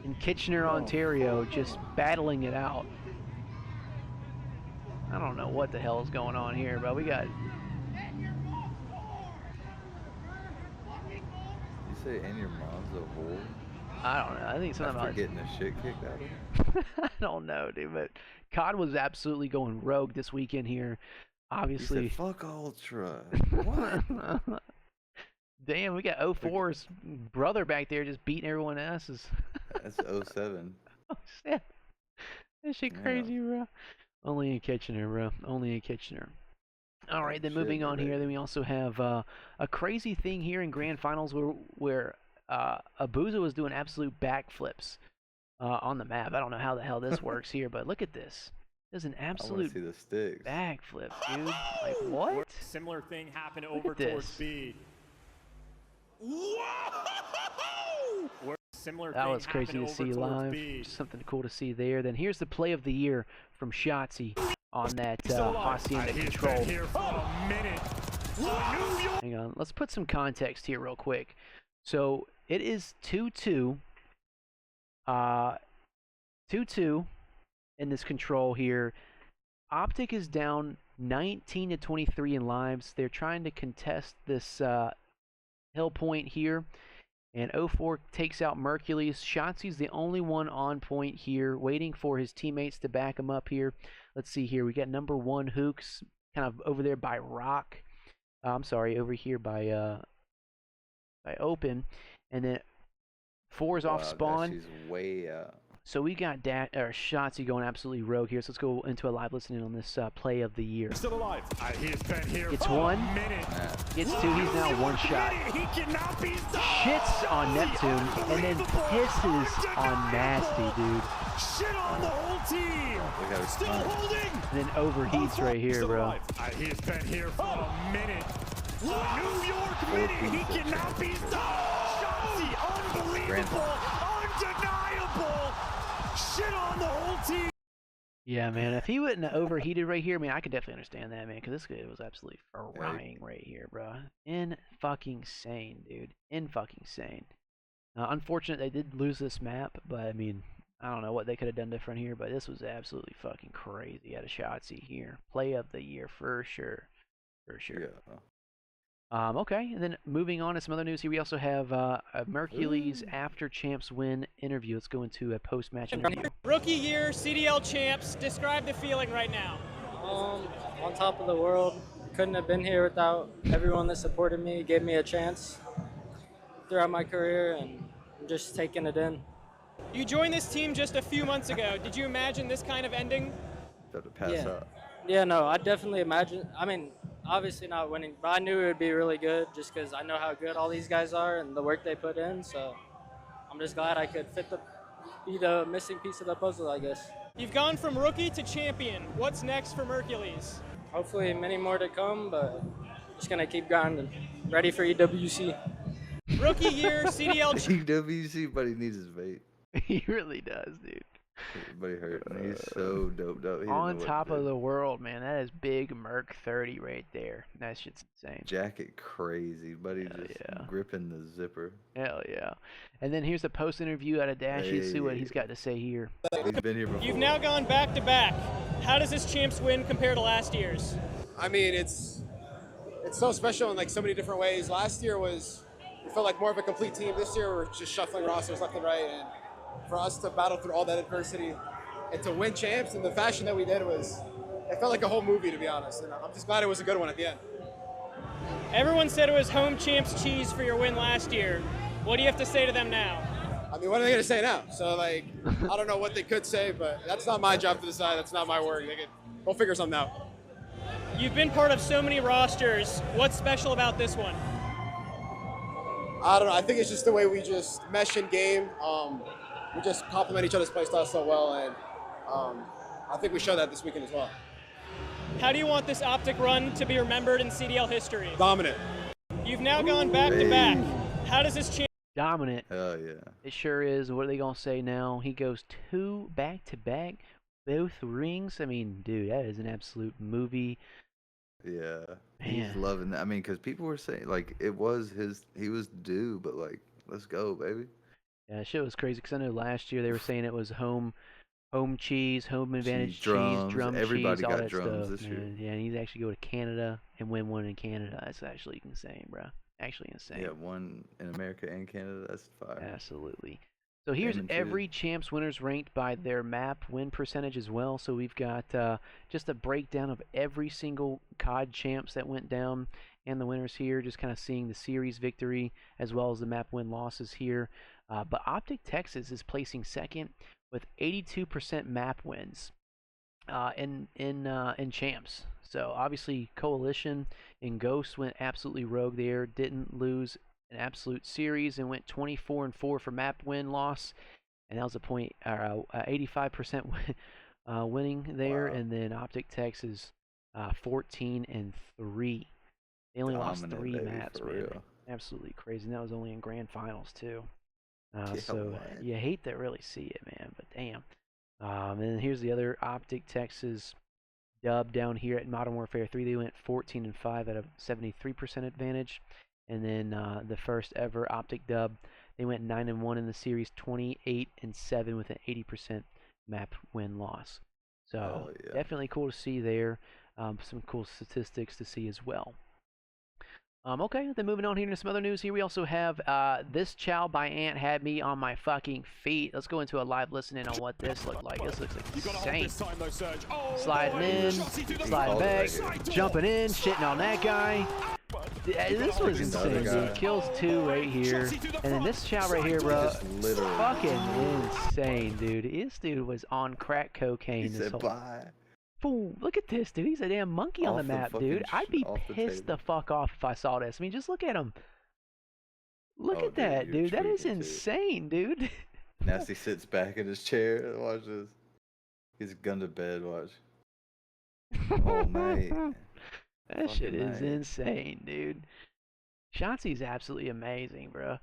Speaker 1: in Kitchener, Ontario, just battling it out. I don't know what the hell is going on here, but we got...
Speaker 2: You say and your mom's a whore?
Speaker 1: I don't know. I think something about
Speaker 2: getting the shit kicked out of him.
Speaker 1: I don't know, dude. But COD was absolutely going rogue this weekend here. Obviously,
Speaker 2: he said, fuck Ultra. What?
Speaker 1: Damn, we got 04's brother back there just beating everyone else's.
Speaker 2: That's 07.
Speaker 1: Oh shit, that shit crazy, bro. Only in Kitchener, bro. Only in Kitchener. All right, then moving on here. Then we also have a crazy thing here in grand finals where Abuza was doing absolute backflips on the map. I don't know how the hell this works here, but look at this. There's an absolute backflip, dude. Like, what?
Speaker 5: Similar thing happened over towards B. Whoa!
Speaker 1: That was crazy to see live. Something cool to see there. Then here's the play of the year from Shotzzy on that Hacienda control. Hang on. Let's put some context here real quick. So it is 2-2. 2-2 in this control here. Optic is down 19-23 in lives. They're trying to contest this hill point here. And 04 takes out Mercules. Shotzi's the only one on point here, waiting for his teammates to back him up here. Let's see here. We got number 1 Huke's kind of over there by Rock. I'm sorry, over here by Open. And then 4's off spawn.
Speaker 2: She's way out.
Speaker 1: So we got Shotzzy going absolutely rogue here. So let's go into a live listening on this play of the year.
Speaker 5: Still alive. He's been here
Speaker 1: Gets 1. Gets 2. He's now 1 shot. Shits on Neptune and then pisses on Nasty, dude.
Speaker 5: Shit on the whole team. Still holding.
Speaker 1: And then overheats right here, bro.
Speaker 5: He's been here for a minute. New York minute. He cannot be stopped. Shotzzy, unbelievable. Undeniable. Shit on the whole team.
Speaker 1: Yeah, man. If he wouldn't have overheated right here, man, I could definitely understand that, man. Because this guy was absolutely frying right here, bro. In-fucking-sane, dude. In-fucking-sane. Unfortunate they did lose this map, but I mean, I don't know what they could have done different here, but this was absolutely fucking crazy out of Shotzzy here. Play of the year for sure. For sure.
Speaker 2: Yeah.
Speaker 1: Okay, and then moving on to some other news here, we also have a Mercules after champs win interview. Let's go into a post-match interview.
Speaker 6: Rookie year, CDL champs. Describe the feeling right now.
Speaker 7: On top of the world. Couldn't have been here without everyone that supported me, gave me a chance throughout my career, and I'm just taking it in.
Speaker 6: You joined this team just a few months ago. Did you imagine this kind of ending?
Speaker 2: Have to pass up.
Speaker 7: Yeah, no, I definitely imagine. I mean, obviously not winning, but I knew it would be really good just because I know how good all these guys are and the work they put in. So I'm just glad I could be the missing piece of the puzzle, I guess.
Speaker 6: You've gone from rookie to champion. What's next for Mercules?
Speaker 7: Hopefully many more to come, but just going to keep grinding. Ready for EWC.
Speaker 6: Rookie year, CDL.
Speaker 2: EWC, but he needs his vape.
Speaker 1: He really does, dude.
Speaker 2: Everybody hurt. He's so doped up.
Speaker 1: On top of the world, man. That is big Merc 30 right there. That shit's insane.
Speaker 2: Jacket crazy, buddy. Just gripping the zipper.
Speaker 1: Hell yeah. And then here's the post interview out of Dashy. See what he's got to say here.
Speaker 2: He's been here before.
Speaker 6: You've now gone back to back. How does this champs win compare to last year's?
Speaker 8: I mean, it's so special in like so many different ways. Last year we felt like more of a complete team. This year we're just shuffling rosters left and right, and for us to battle through all that adversity and to win champs in the fashion that we did it felt like a whole movie, to be honest. And I'm just glad it was a good one at the end.
Speaker 6: Everyone said it was home champs cheese for your win last year. What do you have to say to them now?
Speaker 8: I mean, what are they going to say now? So, like, I don't know what they could say, but that's not my job to decide. That's not my work. They could go figure something out.
Speaker 6: You've been part of so many rosters. What's special about this one?
Speaker 8: I don't know. I think it's just the way we just mesh in game. We just complement each other's play style so well, and I think we showed that this weekend as well.
Speaker 6: How do you want this Optic run to be remembered in CDL history?
Speaker 8: Dominant.
Speaker 6: You've now gone back to back. How does this change?
Speaker 1: dominant.
Speaker 2: Hell yeah.
Speaker 1: It sure is. What are they gonna say now? He goes 2 back-to-back, both rings. I mean, dude, that is an absolute movie.
Speaker 2: Yeah. He's
Speaker 1: Man,
Speaker 2: loving that. I mean, because people were saying, like, it was his, he was due, but, like, let's go, baby.
Speaker 1: yeah, shit was crazy. Cause I know last year they were saying it was home cheese, home
Speaker 2: Cheese,
Speaker 1: advantage cheese,
Speaker 2: drums.
Speaker 1: drum cheese,
Speaker 2: Everybody
Speaker 1: all
Speaker 2: got
Speaker 1: that
Speaker 2: drums
Speaker 1: stuff,
Speaker 2: this year.
Speaker 1: man. Yeah, and he's actually go to Canada and win one in Canada. That's actually insane, bro. Actually insane.
Speaker 2: Yeah, one in America and Canada. That's fire.
Speaker 1: Absolutely. So here's
Speaker 2: Damon too.
Speaker 1: every champs winners ranked by their map win percentage as well. So we've got just a breakdown of every single COD champs that went down and the winners here, just kind of seeing the series victory as well as the map win losses here. But Optic Texas is placing second with 82% map wins in champs. So obviously Coalition and Ghost went absolutely rogue there, didn't lose an absolute series and went 24-4 for map win loss, and that was a 85% winning there.
Speaker 2: Wow.
Speaker 1: And then Optic Texas 14-3. They only lost
Speaker 2: Dominant,
Speaker 1: 3
Speaker 2: baby,
Speaker 1: maps,
Speaker 2: for
Speaker 1: man.
Speaker 2: real.
Speaker 1: Absolutely crazy. And that was only in grand finals too.
Speaker 2: Yeah,
Speaker 1: So
Speaker 2: what?
Speaker 1: you hate to really see it, man. But damn. And here's the other Optic Texas dub down here at Modern Warfare 3. They went 14-5 at a 73% advantage. And then the first ever Optic dub, they went 9-1 in the series, 28-7 with an 80% map win loss. So
Speaker 2: yeah.
Speaker 1: definitely cool to see there. Some cool statistics to see as well. Okay, then moving on here to some other news here. We also have This Chow by Ant had me on my fucking feet. Let's go into a live listening on what this looked like. This looks insane. Sliding in, sliding back, jumping in, shitting on that guy. This was insane, dude. Kills 2 right here. And then this Chow right here, bro. Fucking insane, dude. This dude was on crack cocaine.
Speaker 2: He
Speaker 1: this
Speaker 2: said
Speaker 1: whole
Speaker 2: bye.
Speaker 1: Fool, look at this, dude. He's a damn monkey on the map, dude. I'd be pissed the fuck off if I saw this. I mean, just look at him. Look at that, dude. That is insane, dude.
Speaker 2: Nasty sits back in his chair. Watch this. He's gone to bed. Watch. Oh, mate.
Speaker 1: That shit is insane, dude. Shotzzy's absolutely amazing, bro.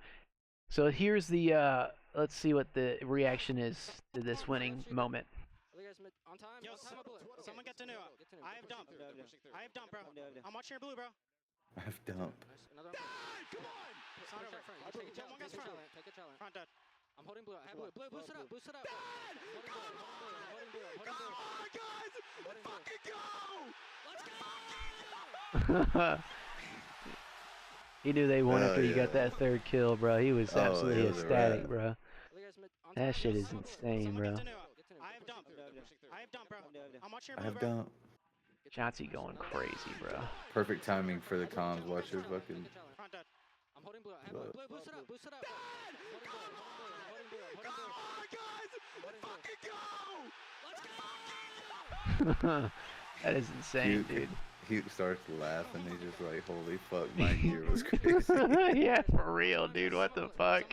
Speaker 1: So here's the, let's see what the reaction is to this winning moment.
Speaker 6: On time? Yo, someone get to new. I have dump. I have dump, bro. I'm watching your blue, bro.
Speaker 2: I have dump.
Speaker 6: Come on! Take a challenge. Take a challenge. Front dead. I'm holding blue. I have blue. Blue, boost it up. Boost it up. Holding blue. Come on, guys! Let's fucking go! Let's go!
Speaker 1: He knew they won after he got that 3rd kill, bro. He was absolutely ecstatic, bro. That shit is insane, bro.
Speaker 6: I have dump. I have dump, bro. I'm watching your
Speaker 2: I
Speaker 6: blue,
Speaker 2: have
Speaker 6: bro.
Speaker 2: dump.
Speaker 1: Shotzzy going crazy, bro.
Speaker 2: Perfect timing for the comms. Watch your fucking.
Speaker 6: Front dead. I'm holding blue. I have blue. Blue, boost it up. Boost it up. Come on, guys! Let's fucking go!
Speaker 1: That is insane, dude.
Speaker 2: Huke starts laughing. He's just like, holy fuck, my year was crazy.
Speaker 1: Yeah, for real, dude. What the fuck?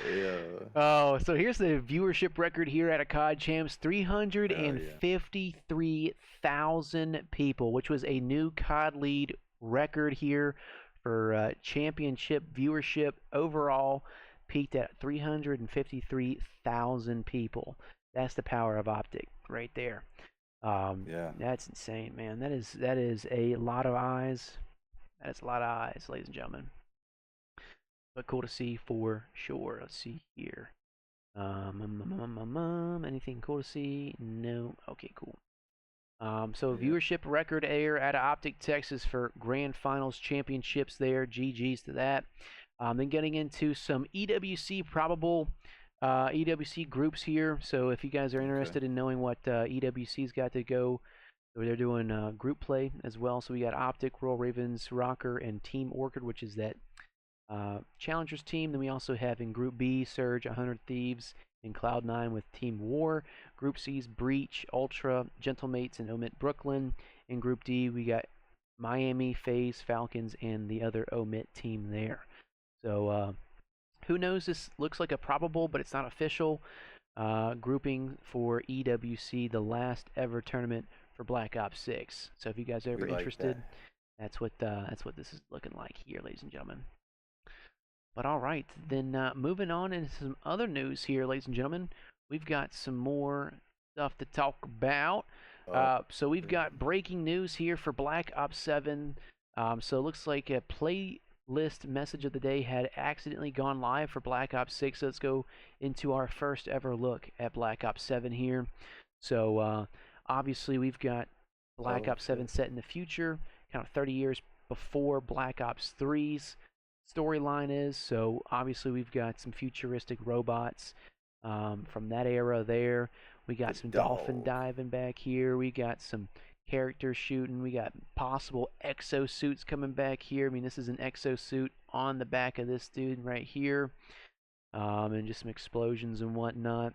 Speaker 2: Yeah.
Speaker 1: Oh, so here's the viewership record here at a COD Champs. 353,000 people, which was a new COD lead record here for championship viewership overall. Peaked at 353,000 people. That's the power of Optic right there.
Speaker 2: Yeah.
Speaker 1: That's insane, man. That is a lot of eyes. That is a lot of eyes, ladies and gentlemen. But cool to see for sure. Let's see here. Anything cool to see? No. Okay, cool. So viewership record air at Optic Texas for Grand Finals championships there. GG's to that. Then getting into some EWC probable EWC groups here. So if you guys are interested in knowing what EWC's got to go, they're doing group play as well. So we got Optic, Royal Ravens, Rocker, and Team Orchid, which is that Challengers team. Then we also have in Group B, Surge, 100 Thieves, and Cloud9 with Team War. Group C's Breach, Ultra, Gentlemates, and Omit Brooklyn. In Group D, we got Miami, FaZe, Falcons, and the other Omit team there. So who knows? This looks like a probable, but it's not official grouping for EWC, the last ever tournament for Black Ops 6. So if you guys are ever interested, that's what this is looking like here, ladies and gentlemen. But all right, then moving on into some other news here, ladies and gentlemen. We've got some more stuff to talk about. So we've got breaking news here for Black Ops 7. So it looks like a playlist message of the day had accidentally gone live for Black Ops 6. So let's go into our first ever look at Black Ops 7 here. So obviously we've got Black Ops 7 set in the future, kind of 30 years before Black Ops 3's storyline is. So obviously we've got some futuristic robots from that era there. We got some dolphin diving back here. We got some characters shooting. We got possible exosuits coming back here. I mean, this is an exosuit on the back of this dude right here. And just some explosions and whatnot.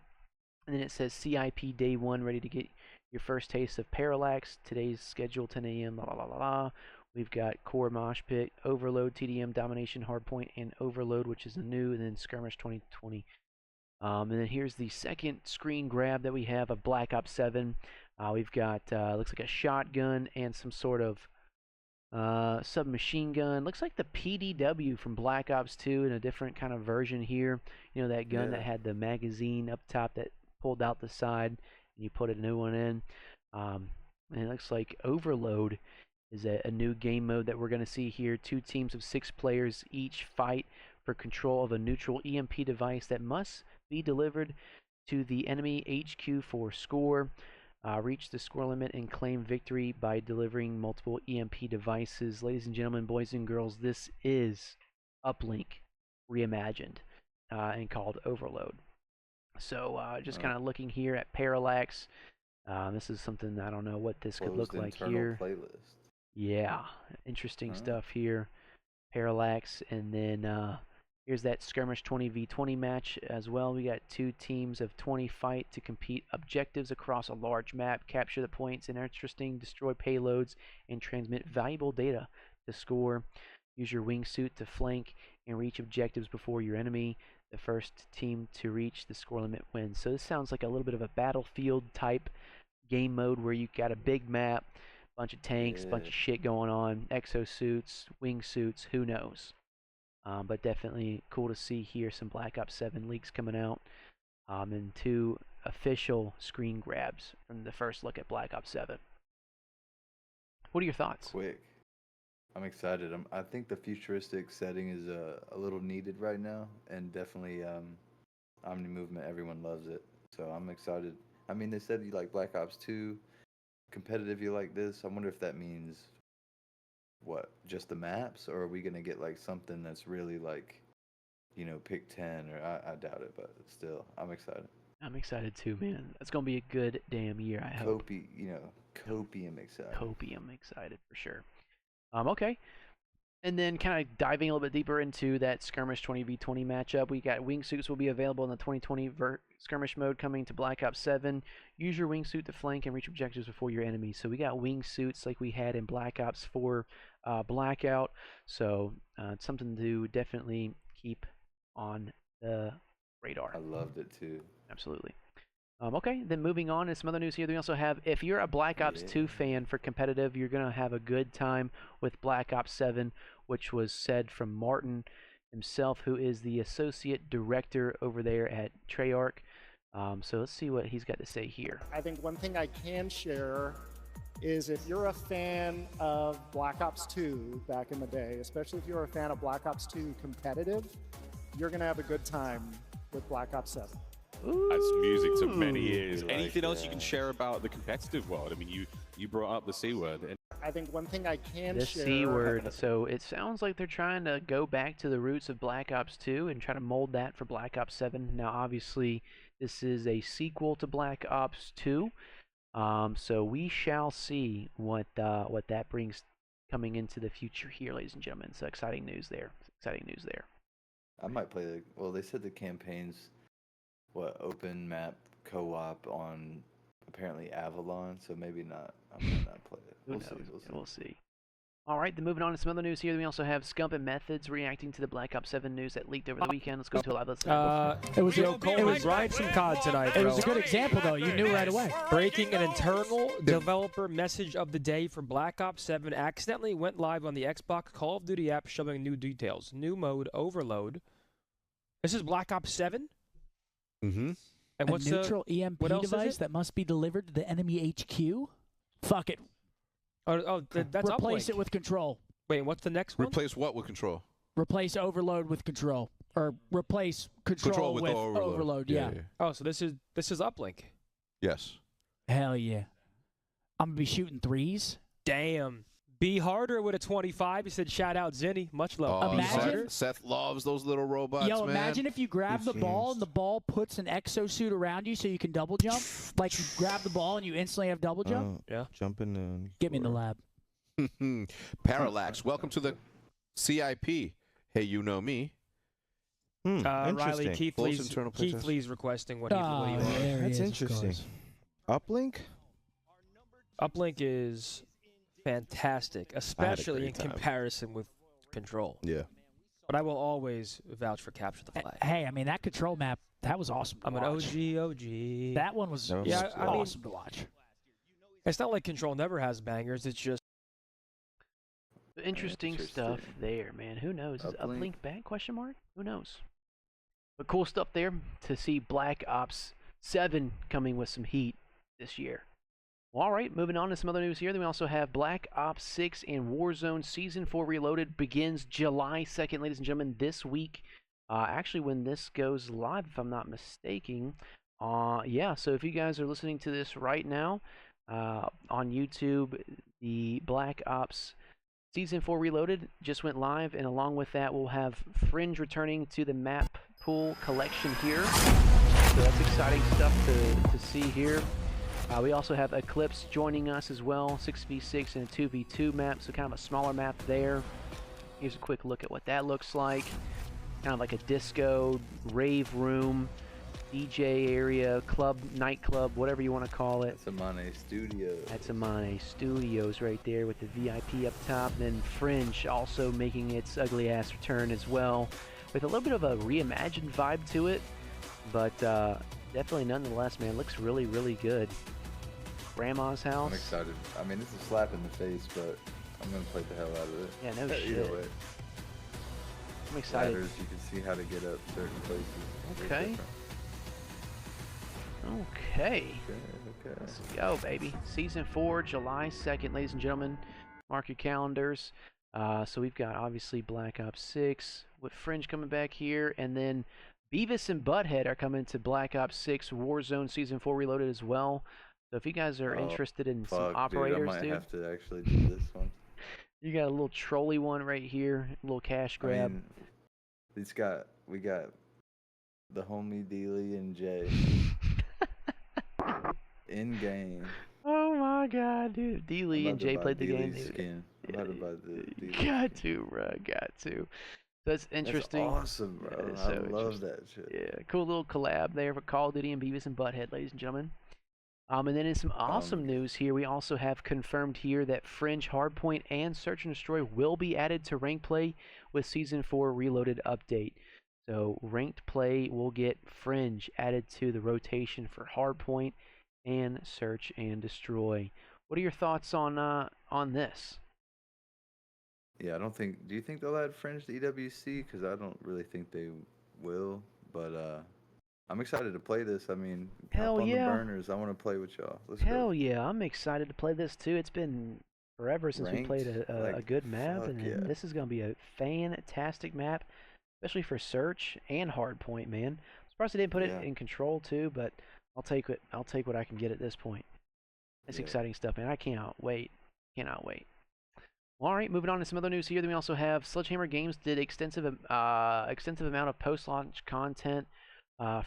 Speaker 1: And then it says CIP Day 1, ready to get your first taste of Parallax. Today's schedule 10 a.m. La la la la. We've got Core Mosh Pit, Overload, TDM, Domination, Hardpoint, and Overload, which is a new, and then Skirmish 2020. And then here's the second screen grab that we have of Black Ops 7. We've got, looks like a shotgun and some sort of submachine gun. Looks like the PDW from Black Ops 2 in a different kind of version here. You know, that gun that had the magazine up top that pulled out the side, and you put a new one in. And it looks like Overload is a new game mode that we're going to see here. 2 teams of 6 players each fight for control of a neutral EMP device that must be delivered to the enemy HQ for score. Reach the score limit and claim victory by delivering multiple EMP devices. Ladies and gentlemen, boys and girls, this is Uplink reimagined and called Overload. So just kind of looking here at Parallax. This is something, I don't know what this could look like here.
Speaker 2: Playlist.
Speaker 1: Yeah, interesting stuff here. Parallax, and then here's that Skirmish 20v20 match as well. We got 2 teams of 20 fight to compete objectives across a large map, capture the points and interesting, destroy payloads, and transmit valuable data to score. Use your wingsuit to flank and reach objectives before your enemy. The first team to reach the score limit wins. So this sounds like a little bit of a Battlefield type game mode where you got a big map, bunch of tanks, bunch of shit going on, exosuits, wingsuits, who knows. But definitely cool to see here some Black Ops 7 leaks coming out, and 2 official screen grabs from the first look at Black Ops 7. What are your thoughts?
Speaker 2: Quick. I'm excited. I think the futuristic setting is a little needed right now, and definitely Omni Movement, everyone loves it. So I'm excited. I mean, they said you like Black Ops 2, competitive you like this. I wonder if that means what, just the maps, or are we gonna get like something that's really like, you know, pick 10, or I doubt it, but still, I'm excited.
Speaker 1: I'm excited too, man. It's gonna be a good damn year, I hope.
Speaker 2: Copium excited.
Speaker 1: Copium excited for sure. Okay. And then kind of diving a little bit deeper into that Skirmish 20v20 matchup, we got wingsuits will be available in the 2020 Skirmish mode coming to Black Ops 7. Use your wingsuit to flank and reach objectives before your enemy. So we got wingsuits like we had in Black Ops 4 Blackout. So it's something to definitely keep on the radar.
Speaker 2: I loved it too.
Speaker 1: Absolutely. Okay, then moving on to some other news here. We also have, if you're a Black Ops 2 fan for competitive, you're going to have a good time with Black Ops 7, which was said from Martin himself, who is the associate director over there at Treyarch. So let's see what he's got to say here.
Speaker 9: I think one thing I can share is if you're a fan of Black Ops 2 back in the day, especially if you're a fan of Black Ops 2 competitive, you're going to have a good time with Black Ops 7.
Speaker 10: That's music to many ears. Anything else you can share about the competitive world? I mean, you brought up the C word. And
Speaker 9: I think one thing I can
Speaker 1: the
Speaker 9: share...
Speaker 1: C word. So it sounds like they're trying to go back to the roots of Black Ops 2 and try to mold that for Black Ops 7. Now, obviously, this is a sequel to Black Ops 2. So we shall see what that brings coming into the future here, ladies and gentlemen. So exciting news there. Exciting news there.
Speaker 2: I might play they said the campaign's open map co-op on apparently Avalon, so maybe not. I might not play it.
Speaker 1: Who knows? We'll see. All right, then moving on to some other news here. We also have Scump and Methods reacting to the Black Ops 7 news that leaked over the weekend. Let's go to a live listen.
Speaker 11: It was
Speaker 12: grind some COD tonight,
Speaker 11: It
Speaker 12: bro.
Speaker 11: was a good example, though. You knew right away.
Speaker 12: Breaking an internal developer message of the day for Black Ops 7 accidentally went live on the Xbox Call of Duty app showing new details. New mode, Overload. This is Black Ops 7?
Speaker 13: Mm-hmm.
Speaker 12: And what's
Speaker 11: a neutral EMP
Speaker 12: what else is
Speaker 11: device
Speaker 12: it?
Speaker 11: that must be delivered to the enemy HQ? Fuck it.
Speaker 12: That's
Speaker 11: Replace
Speaker 12: Uplink.
Speaker 11: it with Control.
Speaker 12: Wait, what's the next one?
Speaker 13: Replace what with Control?
Speaker 11: Replace Overload with Control. Or replace Control with Overload. Yeah.
Speaker 12: Oh, so this is Uplink.
Speaker 13: Yes.
Speaker 11: Hell yeah. I'm going to be shooting threes.
Speaker 12: Damn. Be harder with a 25. He said, shout out Zenny. Much love.
Speaker 13: Oh,
Speaker 11: Imagine-
Speaker 13: Seth loves those little robots,
Speaker 11: Yo,
Speaker 13: man.
Speaker 11: imagine if you grab the ball and the ball puts an exosuit around you so you can double jump. Like you grab the ball and you instantly have double jump.
Speaker 12: Yeah.
Speaker 13: Jumping in.
Speaker 11: Get me in the lab.
Speaker 13: Parallax, welcome to the CIP. Hey, you know me.
Speaker 12: Riley, Keith
Speaker 13: Close internal
Speaker 12: Lee's
Speaker 13: playtest.
Speaker 12: requesting what he wants.
Speaker 11: there he
Speaker 14: That's
Speaker 11: is, of
Speaker 14: interesting.
Speaker 11: course.
Speaker 14: Uplink?
Speaker 12: Uplink is fantastic, especially in
Speaker 13: great time.
Speaker 12: comparison with Control.
Speaker 13: Yeah.
Speaker 12: But I will always vouch for Capture the Flag.
Speaker 11: Hey, I mean, that control map, that was awesome to
Speaker 12: I'm
Speaker 11: watch.
Speaker 12: an OG.
Speaker 11: That one was
Speaker 12: Yeah, I mean,
Speaker 11: awesome to watch.
Speaker 12: It's not like Control never has bangers. It's just
Speaker 1: Interesting stuff there, man. Who knows? Is
Speaker 2: Uplink.
Speaker 1: Uplink back? Question mark? Who knows? But cool stuff there to see Black Ops 7 coming with some heat this year. Well, all right, moving on to some other news here. Then we also have Black Ops 6 and Warzone Season 4 Reloaded begins July 2nd, ladies and gentlemen, this week. Actually, when this goes live, if I'm not mistaken. Yeah, so if you guys are listening to this right now on YouTube, the Black Ops Season 4 Reloaded just went live, and along with that, we'll have Fringe returning to the map pool collection here. So that's exciting stuff to see here. We also have Eclipse joining us as well, 6v6 and a 2v2 map, so kind of a smaller map there. Here's a quick look at what that looks like. Kind of like a disco, rave room, DJ area, club, nightclub, whatever you want to call it.
Speaker 2: That's AMANE Studios.
Speaker 1: That's AMANE Studios right there with the VIP up top. And then Fringe also making its ugly ass return as well, with a little bit of a reimagined vibe to it, but definitely nonetheless, man, looks really, really good. Grandma's house.
Speaker 2: I'm excited. I mean, it's a slap in the face, but I'm gonna play the hell out of it.
Speaker 1: Yeah, no
Speaker 2: Either
Speaker 1: shit.
Speaker 2: way.
Speaker 1: I'm excited.
Speaker 2: Ladders, you can see how to get up certain places. It's
Speaker 1: Okay.
Speaker 2: different.
Speaker 1: Okay.
Speaker 2: Okay.
Speaker 1: Let's go, baby. Season 4, July 2nd, ladies and gentlemen. Mark your calendars. So we've got, obviously, Black Ops 6 with Fringe coming back here. And then Beavis and Butthead are coming to Black Ops 6 Warzone Season 4 Reloaded as well. So if you guys are interested in some operators,
Speaker 2: dude, I might have to actually do this one.
Speaker 1: You got a little trolley one right here, a little cash grab.
Speaker 2: I mean, we got the homie Dealey and Jay in game.
Speaker 1: Oh my god, dude. D-Lee and Jay played the game.
Speaker 2: Dealey's skin. I'm about to buy the Dealey
Speaker 1: Got
Speaker 2: skin.
Speaker 1: to, bro. Got to. That's interesting.
Speaker 2: That's awesome, bro.
Speaker 1: Yeah,
Speaker 2: I
Speaker 1: so
Speaker 2: love that shit.
Speaker 1: Yeah, cool little collab there for Call of Duty and Beavis and Butthead, ladies and gentlemen. And then in some awesome news here, we also have confirmed here that Fringe, Hardpoint, and Search and Destroy will be added to Ranked Play with Season 4 Reloaded update. So Ranked Play will get Fringe added to the rotation for Hardpoint and Search and Destroy. What are your thoughts on this?
Speaker 2: Yeah, I don't think. Do you think they'll add Fringe to EWC? Because I don't really think they will. But I'm excited to play this. I mean,
Speaker 1: Hell
Speaker 2: hop on
Speaker 1: yeah.
Speaker 2: the burners. I want to play with y'all. Let's
Speaker 1: Hell
Speaker 2: go.
Speaker 1: yeah, I'm excited to play this too. It's been forever since we played a good map,
Speaker 2: fuck
Speaker 1: and
Speaker 2: yeah.
Speaker 1: this is going to be a fantastic map, especially for Search and Hardpoint, man. I'm surprised they didn't put it in Control too, but I'll take what I can get at this point. It's exciting stuff, man. I cannot wait. Cannot wait. All right, moving on to some other news here. Then we also have Sledgehammer Games did extensive amount of post-launch content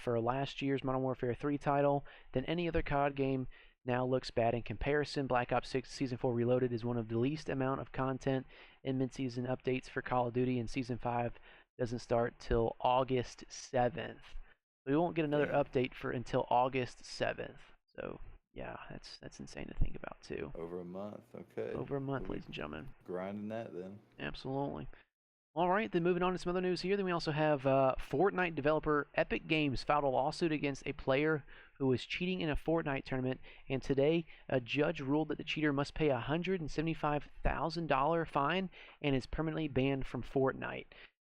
Speaker 1: for last year's Modern Warfare 3 title. Then any other COD game now looks bad in comparison. Black Ops 6 Season 4 Reloaded is one of the least amount of content in mid-season updates for Call of Duty, and Season 5 doesn't start till August 7th. We won't get another update for until August 7th. So Yeah, that's insane to think about too.
Speaker 2: Over a month, okay.
Speaker 1: Over a month, ladies and gentlemen.
Speaker 2: Grinding that then.
Speaker 1: Absolutely. All right, then moving on to some other news here. Then we also have Fortnite developer Epic Games filed a lawsuit against a player who was cheating in a Fortnite tournament, and today a judge ruled that the cheater must pay a $175,000 fine and is permanently banned from Fortnite.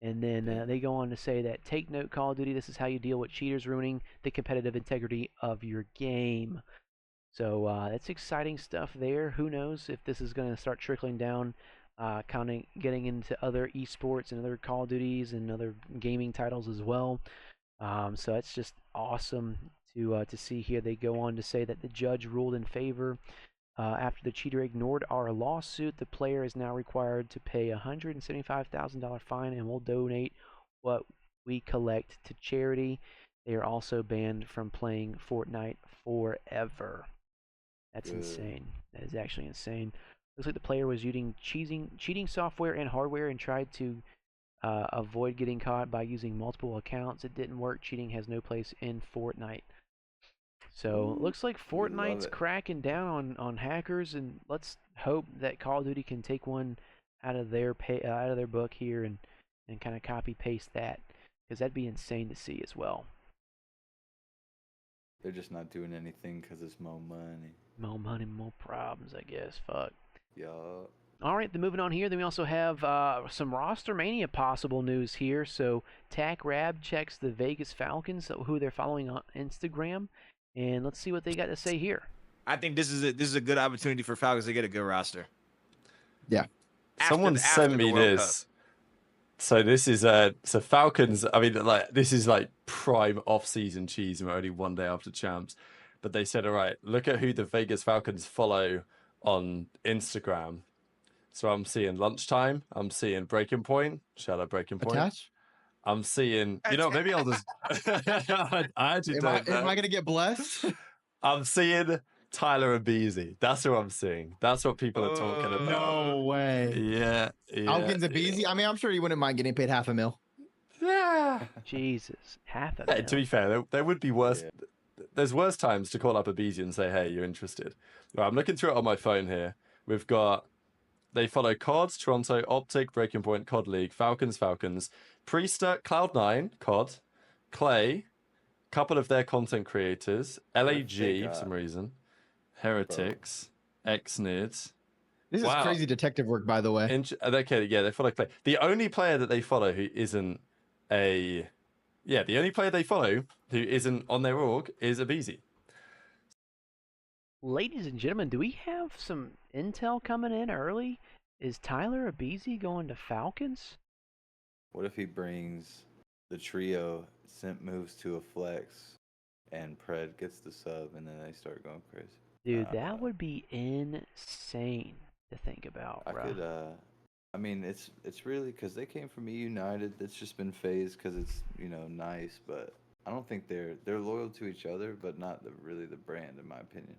Speaker 1: And then they go on to say that, take note, Call of Duty, this is how you deal with cheaters ruining the competitive integrity of your game. So that's exciting stuff there. Who knows if this is going to start trickling down, kind of getting into other esports and other Call of Duties and other gaming titles as well. So it's just awesome to see here. They go on to say that the judge ruled in favor. After the cheater ignored our lawsuit, the player is now required to pay a $175,000 fine and will donate what we collect to charity. They are also banned from playing Fortnite forever. That's insane. That is actually insane. Looks like the player was using cheating software and hardware and tried to avoid getting caught by using multiple accounts. It didn't work. Cheating has no place in Fortnite. So it looks like Fortnite's cracking down on hackers, and let's hope that Call of Duty can take one out of their book here and kind of copy paste that, because that'd be insane to see as well.
Speaker 2: They're just not doing anything because it's more money.
Speaker 1: More money, more problems, I guess. Fuck.
Speaker 2: Yeah.
Speaker 1: All right, then moving on here, then we also have some roster mania possible news here. So Tac Rab checks the Vegas Falcons, who they're following on Instagram, and let's see what they got to say here.
Speaker 14: I think this is a good opportunity for Falcons to get a good roster.
Speaker 15: Yeah.
Speaker 16: Someone sent me this. So this is so Falcons. I mean, like, this is like prime off-season cheese, and we're only one day after champs. But they said, all right, look at who the Vegas Falcons follow on Instagram. So I'm seeing Lunchtime. I'm seeing Breaking Point. Shout out Breaking Point.
Speaker 15: Attach?
Speaker 16: I'm seeing, you know, maybe I'll just. I actually don't know.
Speaker 15: Am I gonna get blessed?
Speaker 16: I'm seeing Tyler and Beasy. That's who I'm seeing. That's what people are talking about.
Speaker 15: No way.
Speaker 16: Yeah.
Speaker 15: Falcons and Beasy. I mean, I'm sure you wouldn't mind getting paid $500,000.
Speaker 16: Yeah.
Speaker 1: Jesus, $500,000.
Speaker 16: Hey, to be fair, there would be worse. Yeah. There's worse times to call up a Beasy and say, hey, you're interested. Right, I'm looking through it on my phone here. We've got, they follow COD, Toronto, Optic, Breaking Point, COD League, Falcons, Priester, Cloud9, COD, Clay, couple of their content creators, LAG for some reason, Heretics, Xnids.
Speaker 15: This is crazy detective work, by the way.
Speaker 16: Okay, yeah, they follow Clay. The only player that they follow who isn't the only player they follow who isn't on their org is a Beasy.
Speaker 1: Ladies and gentlemen, do we have some intel coming in early? Is Tyler Abeezy going to Falcons?
Speaker 2: What if he brings the trio, Simp moves to a flex, and Pred gets the sub, and then they start going crazy?
Speaker 1: Dude, that would be insane to think about, bro.
Speaker 2: I mean, it's really because they came from United. It's just been phased because it's, you know, nice, but I don't think they're loyal to each other, but not really the brand, in my opinion.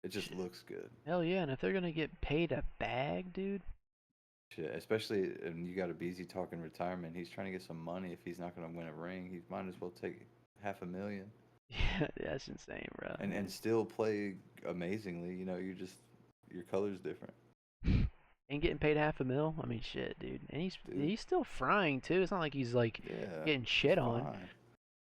Speaker 2: It just looks good.
Speaker 1: Hell yeah, and if they're gonna get paid a bag, dude.
Speaker 2: Shit, especially and you got a Beasy talking retirement. He's trying to get some money. If he's not gonna win a ring, he might as well take $500,000.
Speaker 1: Yeah, that's insane, bro.
Speaker 2: And still play amazingly. You know, your color's different.
Speaker 1: And getting paid $500,000. I mean, shit, dude. And he's still frying too. It's not like he's like getting shit on.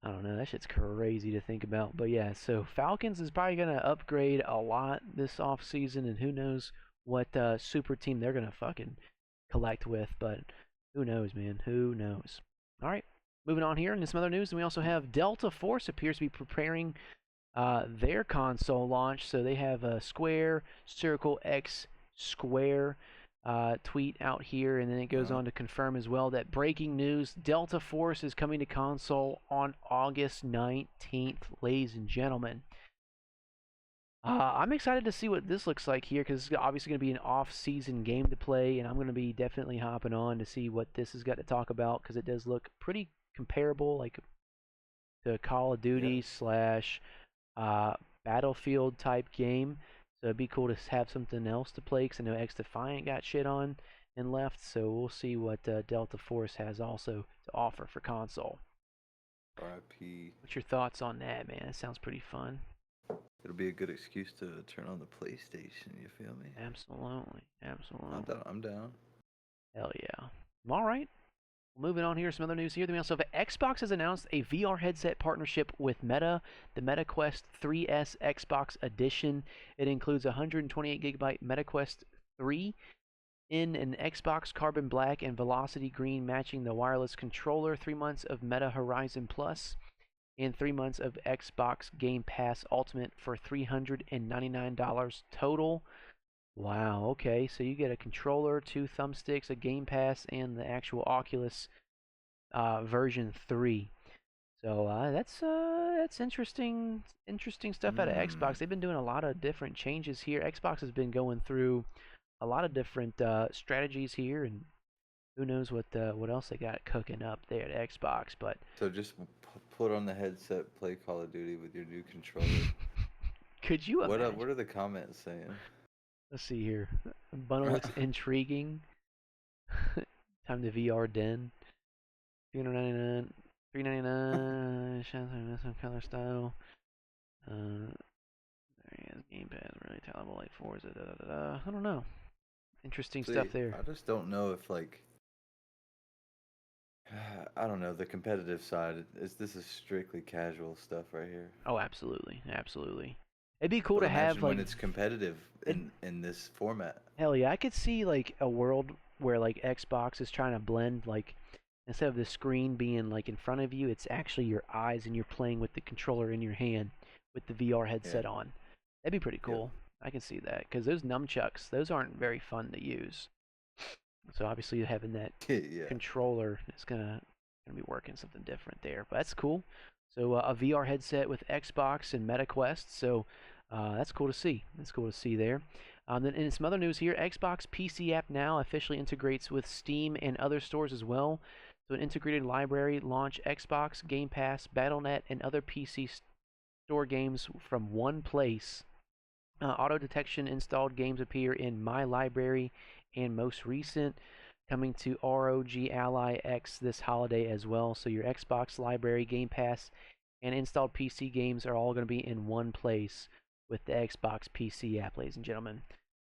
Speaker 1: I don't know. That shit's crazy to think about. But yeah, so Falcons is probably gonna upgrade a lot this off season, and who knows what super team they're gonna fucking collect with. But who knows, man? Who knows? All right, moving on here into some other news, and we also have Delta Force appears to be preparing their console launch. So they have a square, circle, X, square tweet out here, and then it goes on to confirm as well that breaking news: Delta Force is coming to console on August 19th, ladies and gentlemen. I'm excited to see what this looks like here, because it's obviously going to be an off-season game to play, and I'm going to be definitely hopping on to see what this has got to talk about, because it does look pretty comparable, like to Call of Duty / Battlefield type game. So it'd be cool to have something else to play, because I know X Defiant got shit on and left. So we'll see what Delta Force has also to offer for console.
Speaker 2: RIP.
Speaker 1: What's your thoughts on that, man? It sounds pretty fun.
Speaker 2: it'll be a good excuse to turn on the PlayStation. You feel me?
Speaker 1: Absolutely.
Speaker 2: I'm down.
Speaker 1: Hell yeah. All right. Moving on here, some other news here. Then we also have Xbox has announced a VR headset partnership with Meta, the MetaQuest 3S Xbox Edition. It includes a 128GB MetaQuest 3 in an Xbox Carbon Black and Velocity Green, matching the wireless controller, 3 months of Meta Horizon Plus, and 3 months of Xbox Game Pass Ultimate for $399 total. Wow, okay, so you get a controller, 2 thumbsticks, a Game Pass, and the actual Oculus version 3. So that's interesting stuff out of Xbox. They've been doing a lot of different changes here. Xbox has been going through a lot of different strategies here, and who knows what else they got cooking up there at Xbox. But
Speaker 2: So just put on the headset, play Call of Duty with your new controller.
Speaker 1: could you imagine?
Speaker 2: What are the comments saying?
Speaker 1: Let's see here. Bundle looks intriguing. Time to VR den. $399. $399. Color style. There he is. Gamepad really tellable. Like Forza. I don't know. Interesting stuff there.
Speaker 2: I just don't know if like. I don't know the competitive side. This is strictly casual stuff right here.
Speaker 1: Oh, absolutely. It'd be cool
Speaker 2: But
Speaker 1: to have
Speaker 2: imagine
Speaker 1: like
Speaker 2: when it's competitive in this format.
Speaker 1: hell yeah, I could see like a world where like Xbox is trying to blend like instead of the screen being like in front of you, it's actually your eyes and you're playing with the controller in your hand with the VR headset on. That'd be pretty cool. I can see that because those nunchucks, those aren't very fun to use. So obviously having that controller is gonna be working something different there. But that's cool. So a VR headset with Xbox and MetaQuest. So that's cool to see. There. Then in some other news here, Xbox PC app now officially integrates with Steam and other stores as well. So an integrated library launch Xbox, Game Pass, Battle.net, and other PC store games from one place. Auto detection installed games appear in My Library and most recent, coming to ROG Ally X this holiday as well. So your Xbox library, Game Pass, and installed PC games are all going to be in one place with the Xbox PC app, ladies and gentlemen.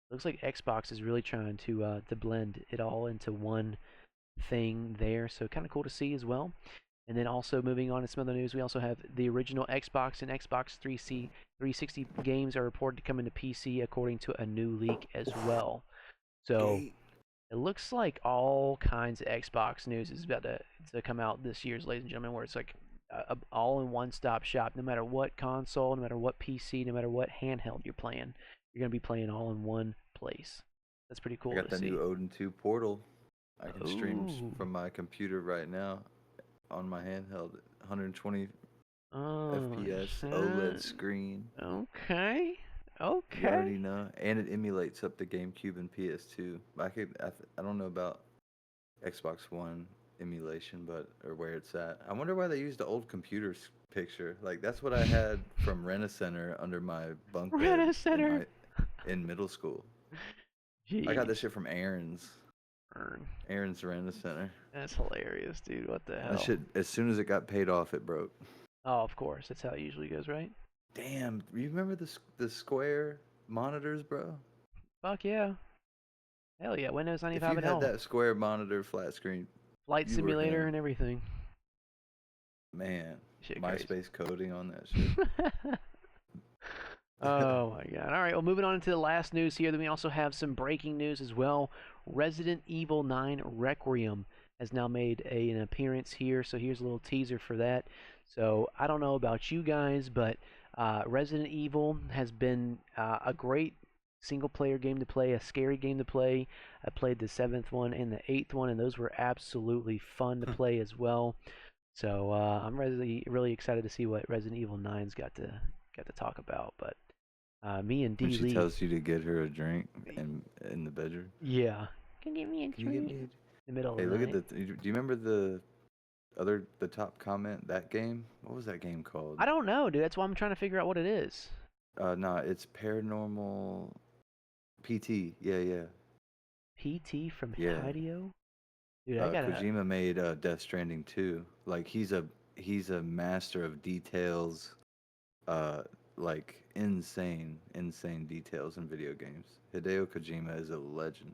Speaker 1: Looks like Xbox is really trying to blend it all into one thing there. So kind of cool to see as well. And then also moving on to some other news, we also have the original Xbox and Xbox 360 games are reported to come into PC according to a new leak as well. So it looks like all kinds of Xbox news is about to come out this year, ladies and gentlemen, where it's like all in one-stop shop. No matter what console, no matter what PC, no matter what handheld you're playing, you're going to be playing all in one place. That's pretty cool
Speaker 2: I got
Speaker 1: to
Speaker 2: that
Speaker 1: see.
Speaker 2: new Odin 2 Portal. I can stream from my computer right now on my handheld. 120 FPS OLED screen.
Speaker 1: Okay.
Speaker 2: You already know, and it emulates up to GameCube and PS2. I don't know about Xbox One emulation, or where it's at. I wonder why they used the old computer's picture. Like that's what I had from Rent-A-Center under my bunk bed
Speaker 1: Rent-A-Center
Speaker 2: in middle school.
Speaker 1: Jeez.
Speaker 2: I got this shit from Aaron's Rent-A-Center.
Speaker 1: That's hilarious, dude. What the hell?
Speaker 2: That shit, as soon as it got paid off, it broke.
Speaker 1: Oh, of course. That's how it usually goes, right?
Speaker 2: Damn, you remember the square monitors, bro?
Speaker 1: Fuck yeah. Hell yeah, Windows 95
Speaker 2: If you
Speaker 1: and
Speaker 2: had
Speaker 1: all.
Speaker 2: that square monitor, flat screen,
Speaker 1: Flight simulator and everything.
Speaker 2: Man,
Speaker 1: Shit
Speaker 2: MySpace coding on that shit.
Speaker 1: Oh my god. All right, well, moving on into the last news here, then we also have some breaking news as well. Resident Evil 9 Requiem has now made an appearance here, so here's a little teaser for that. So I don't know about you guys, but Resident Evil has been a great single-player game to play, a scary game to play. I played the 7th one and the 8th one, and those were absolutely fun to play as well. So I'm really excited to see what Resident Evil 9's got to talk about. But me and D.
Speaker 2: When she
Speaker 1: Lee,
Speaker 2: tells you to get her a drink in the bedroom.
Speaker 1: yeah, can you give me a
Speaker 2: Can you
Speaker 1: drink?
Speaker 2: get me
Speaker 1: In the middle of
Speaker 2: Hey,
Speaker 1: the
Speaker 2: look
Speaker 1: night.
Speaker 2: at do you remember the top comment? That game? What was that game called?
Speaker 1: I don't know, dude. That's why I'm trying to figure out what it is.
Speaker 2: No, it's Paranormal PT. Yeah.
Speaker 1: PT from
Speaker 2: Yeah.
Speaker 1: Hideo? Dude, I gotta.
Speaker 2: Kojima made Death Stranding 2. Like he's a master of details, like insane details in video games. Hideo Kojima is a legend.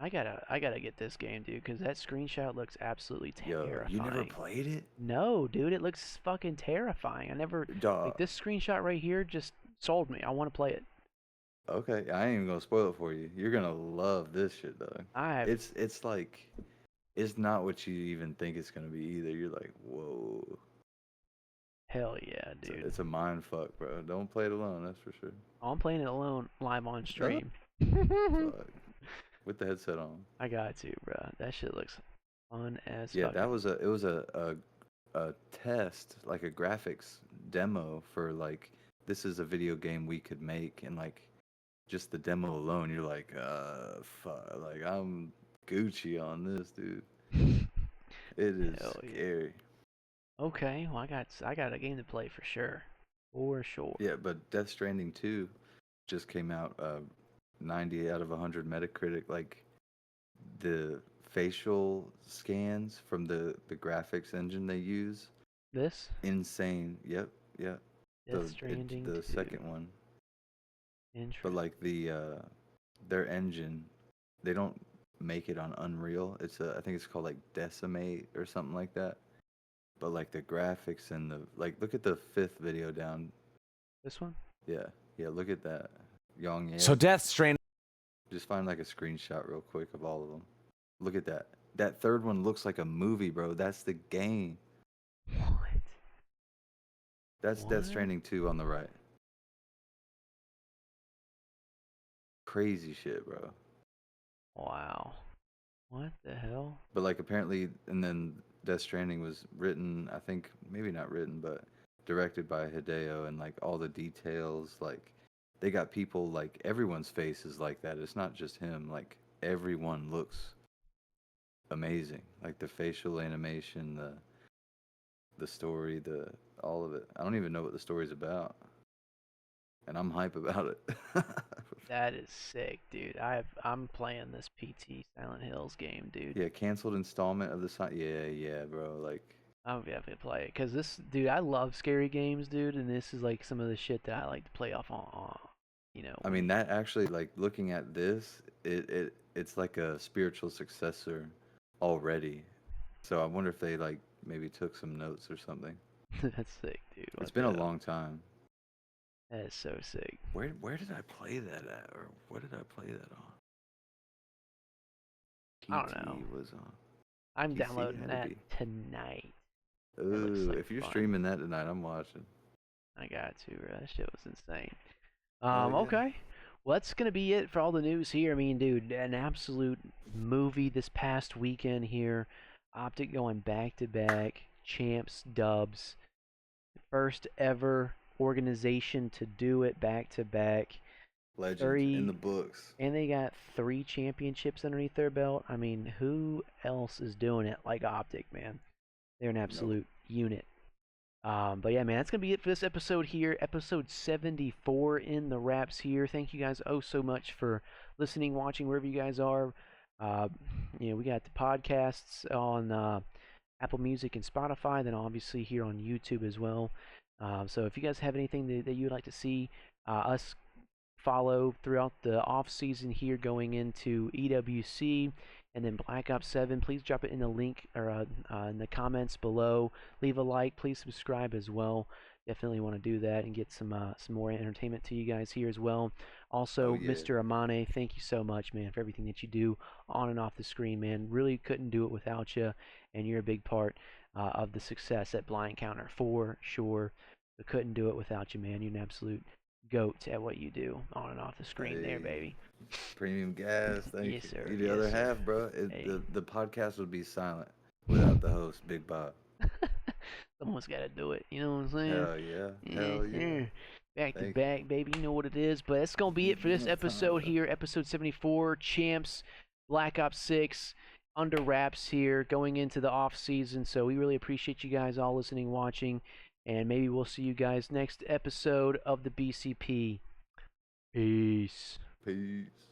Speaker 1: I gotta get this game, dude, because that screenshot looks absolutely
Speaker 2: Yo,
Speaker 1: terrifying.
Speaker 2: you never played it?
Speaker 1: No, dude, it looks fucking terrifying. I never like this screenshot right here just sold me. I want to play it.
Speaker 2: Okay, I ain't even gonna spoil it for you. You're gonna love this shit, though. It's like, it's not what you even think it's gonna be either. You're like, whoa.
Speaker 1: Hell yeah, dude.
Speaker 2: It's a mind fuck, bro. Don't play it alone, that's for sure.
Speaker 1: I'm playing it alone live on stream.
Speaker 2: Fuck. With the headset on.
Speaker 1: I got to, bro. That shit looks fun as
Speaker 2: Yeah,
Speaker 1: fuck.
Speaker 2: it was a test, like a graphics demo for like, this is a video game we could make, and like just the demo alone, you're like, fuck, like I'm Gucci on this, dude. It is scary.
Speaker 1: Okay, well I got a game to play for sure. For sure.
Speaker 2: Yeah, but Death Stranding 2 just came out, 90 out of 100 Metacritic. Like the facial scans from the graphics engine they use.
Speaker 1: This?
Speaker 2: Insane. Yep.
Speaker 1: Death Stranding
Speaker 2: the
Speaker 1: 2.
Speaker 2: second one.
Speaker 1: Interesting.
Speaker 2: But like their engine, they don't make it on Unreal. I think it's called like Decimate or something like that. But like the graphics and look at the 5th video down.
Speaker 1: This one?
Speaker 2: Yeah, look at that. Young.
Speaker 17: So Death Stranding.
Speaker 2: Just find like a screenshot real quick of all of them. Look at that. That third one looks like a movie, bro. That's the game.
Speaker 1: What?
Speaker 2: That's Death Stranding 2 on the right. Crazy shit, bro.
Speaker 1: Wow. What the hell?
Speaker 2: But like apparently, and then Death Stranding was written, I think, maybe not written, but directed by Hideo, and like all the details, like they got people, like everyone's face is like that. It's not just him. Like everyone looks amazing. Like the facial animation, the story, all of it. I don't even know what the story's about, and I'm hype about it.
Speaker 1: That is sick, dude. I'm playing this PT Silent Hills game, dude.
Speaker 2: Yeah, canceled installment of the yeah, bro. Like
Speaker 1: I'm definitely play it because this, dude. I love scary games, dude, and this is like some of the shit that I like to play off on. You know.
Speaker 2: I mean, that actually, like looking at this, it's like a spiritual successor already. So I wonder if they like maybe took some notes or something.
Speaker 1: That's sick, dude.
Speaker 2: It's been a long time.
Speaker 1: That is so sick.
Speaker 2: Where did I play that at, or what did I play that on?
Speaker 1: I don't know.
Speaker 2: Was on.
Speaker 1: I'm
Speaker 2: PC
Speaker 1: downloading
Speaker 2: had to
Speaker 1: that
Speaker 2: be.
Speaker 1: tonight.
Speaker 2: Ooh,
Speaker 1: like
Speaker 2: if you're
Speaker 1: fun.
Speaker 2: streaming that tonight, I'm watching.
Speaker 1: I got to, bro. That shit was insane.
Speaker 2: Yeah.
Speaker 1: Okay. Well, that's going to be it for all the news here. I mean, dude, an absolute movie this past weekend here. Optic going back-to-back. Champs, dubs. First ever organization to do it back-to-back.
Speaker 2: Legend in the books.
Speaker 1: And they got 3 championships underneath their belt. I mean, who else is doing it like Optic, man? They're an absolute unit. But yeah, man, that's going to be it for this episode here. Episode 74 in the wraps here. Thank you guys so much for listening, watching, wherever you guys are. We got the podcasts on Apple Music and Spotify, then obviously here on YouTube as well. So if you guys have anything that you would like to see us follow throughout the off season here going into EWC and then Black Ops 7, please drop it in the link or in the comments below. Leave a like, please subscribe as well. Definitely want to do that and get some more entertainment to you guys here as well. Also, Mr. AMANE, thank you so much, man, for everything that you do on and off the screen, man. Really couldn't do it without you, and you're a big part of the success at Blind Counter for sure. But couldn't do it without you, man. You're an absolute goat at what you do on and off the screen there, baby.
Speaker 2: Premium gas, thank you.
Speaker 1: Yes, sir.
Speaker 2: You're the other half, bro. The podcast would be silent without the host, Big Bob.
Speaker 1: Someone's got to do it. You know what I'm saying?
Speaker 2: Hell yeah. Hell yeah.
Speaker 1: Back to back, baby. You know what it is. But that's going to be it for this episode here. Episode 74, Champs, Black Ops 6, under wraps here, going into the off season. So we really appreciate you guys all listening, watching. And maybe we'll see you guys next episode of the BCP. Peace.
Speaker 2: Peace.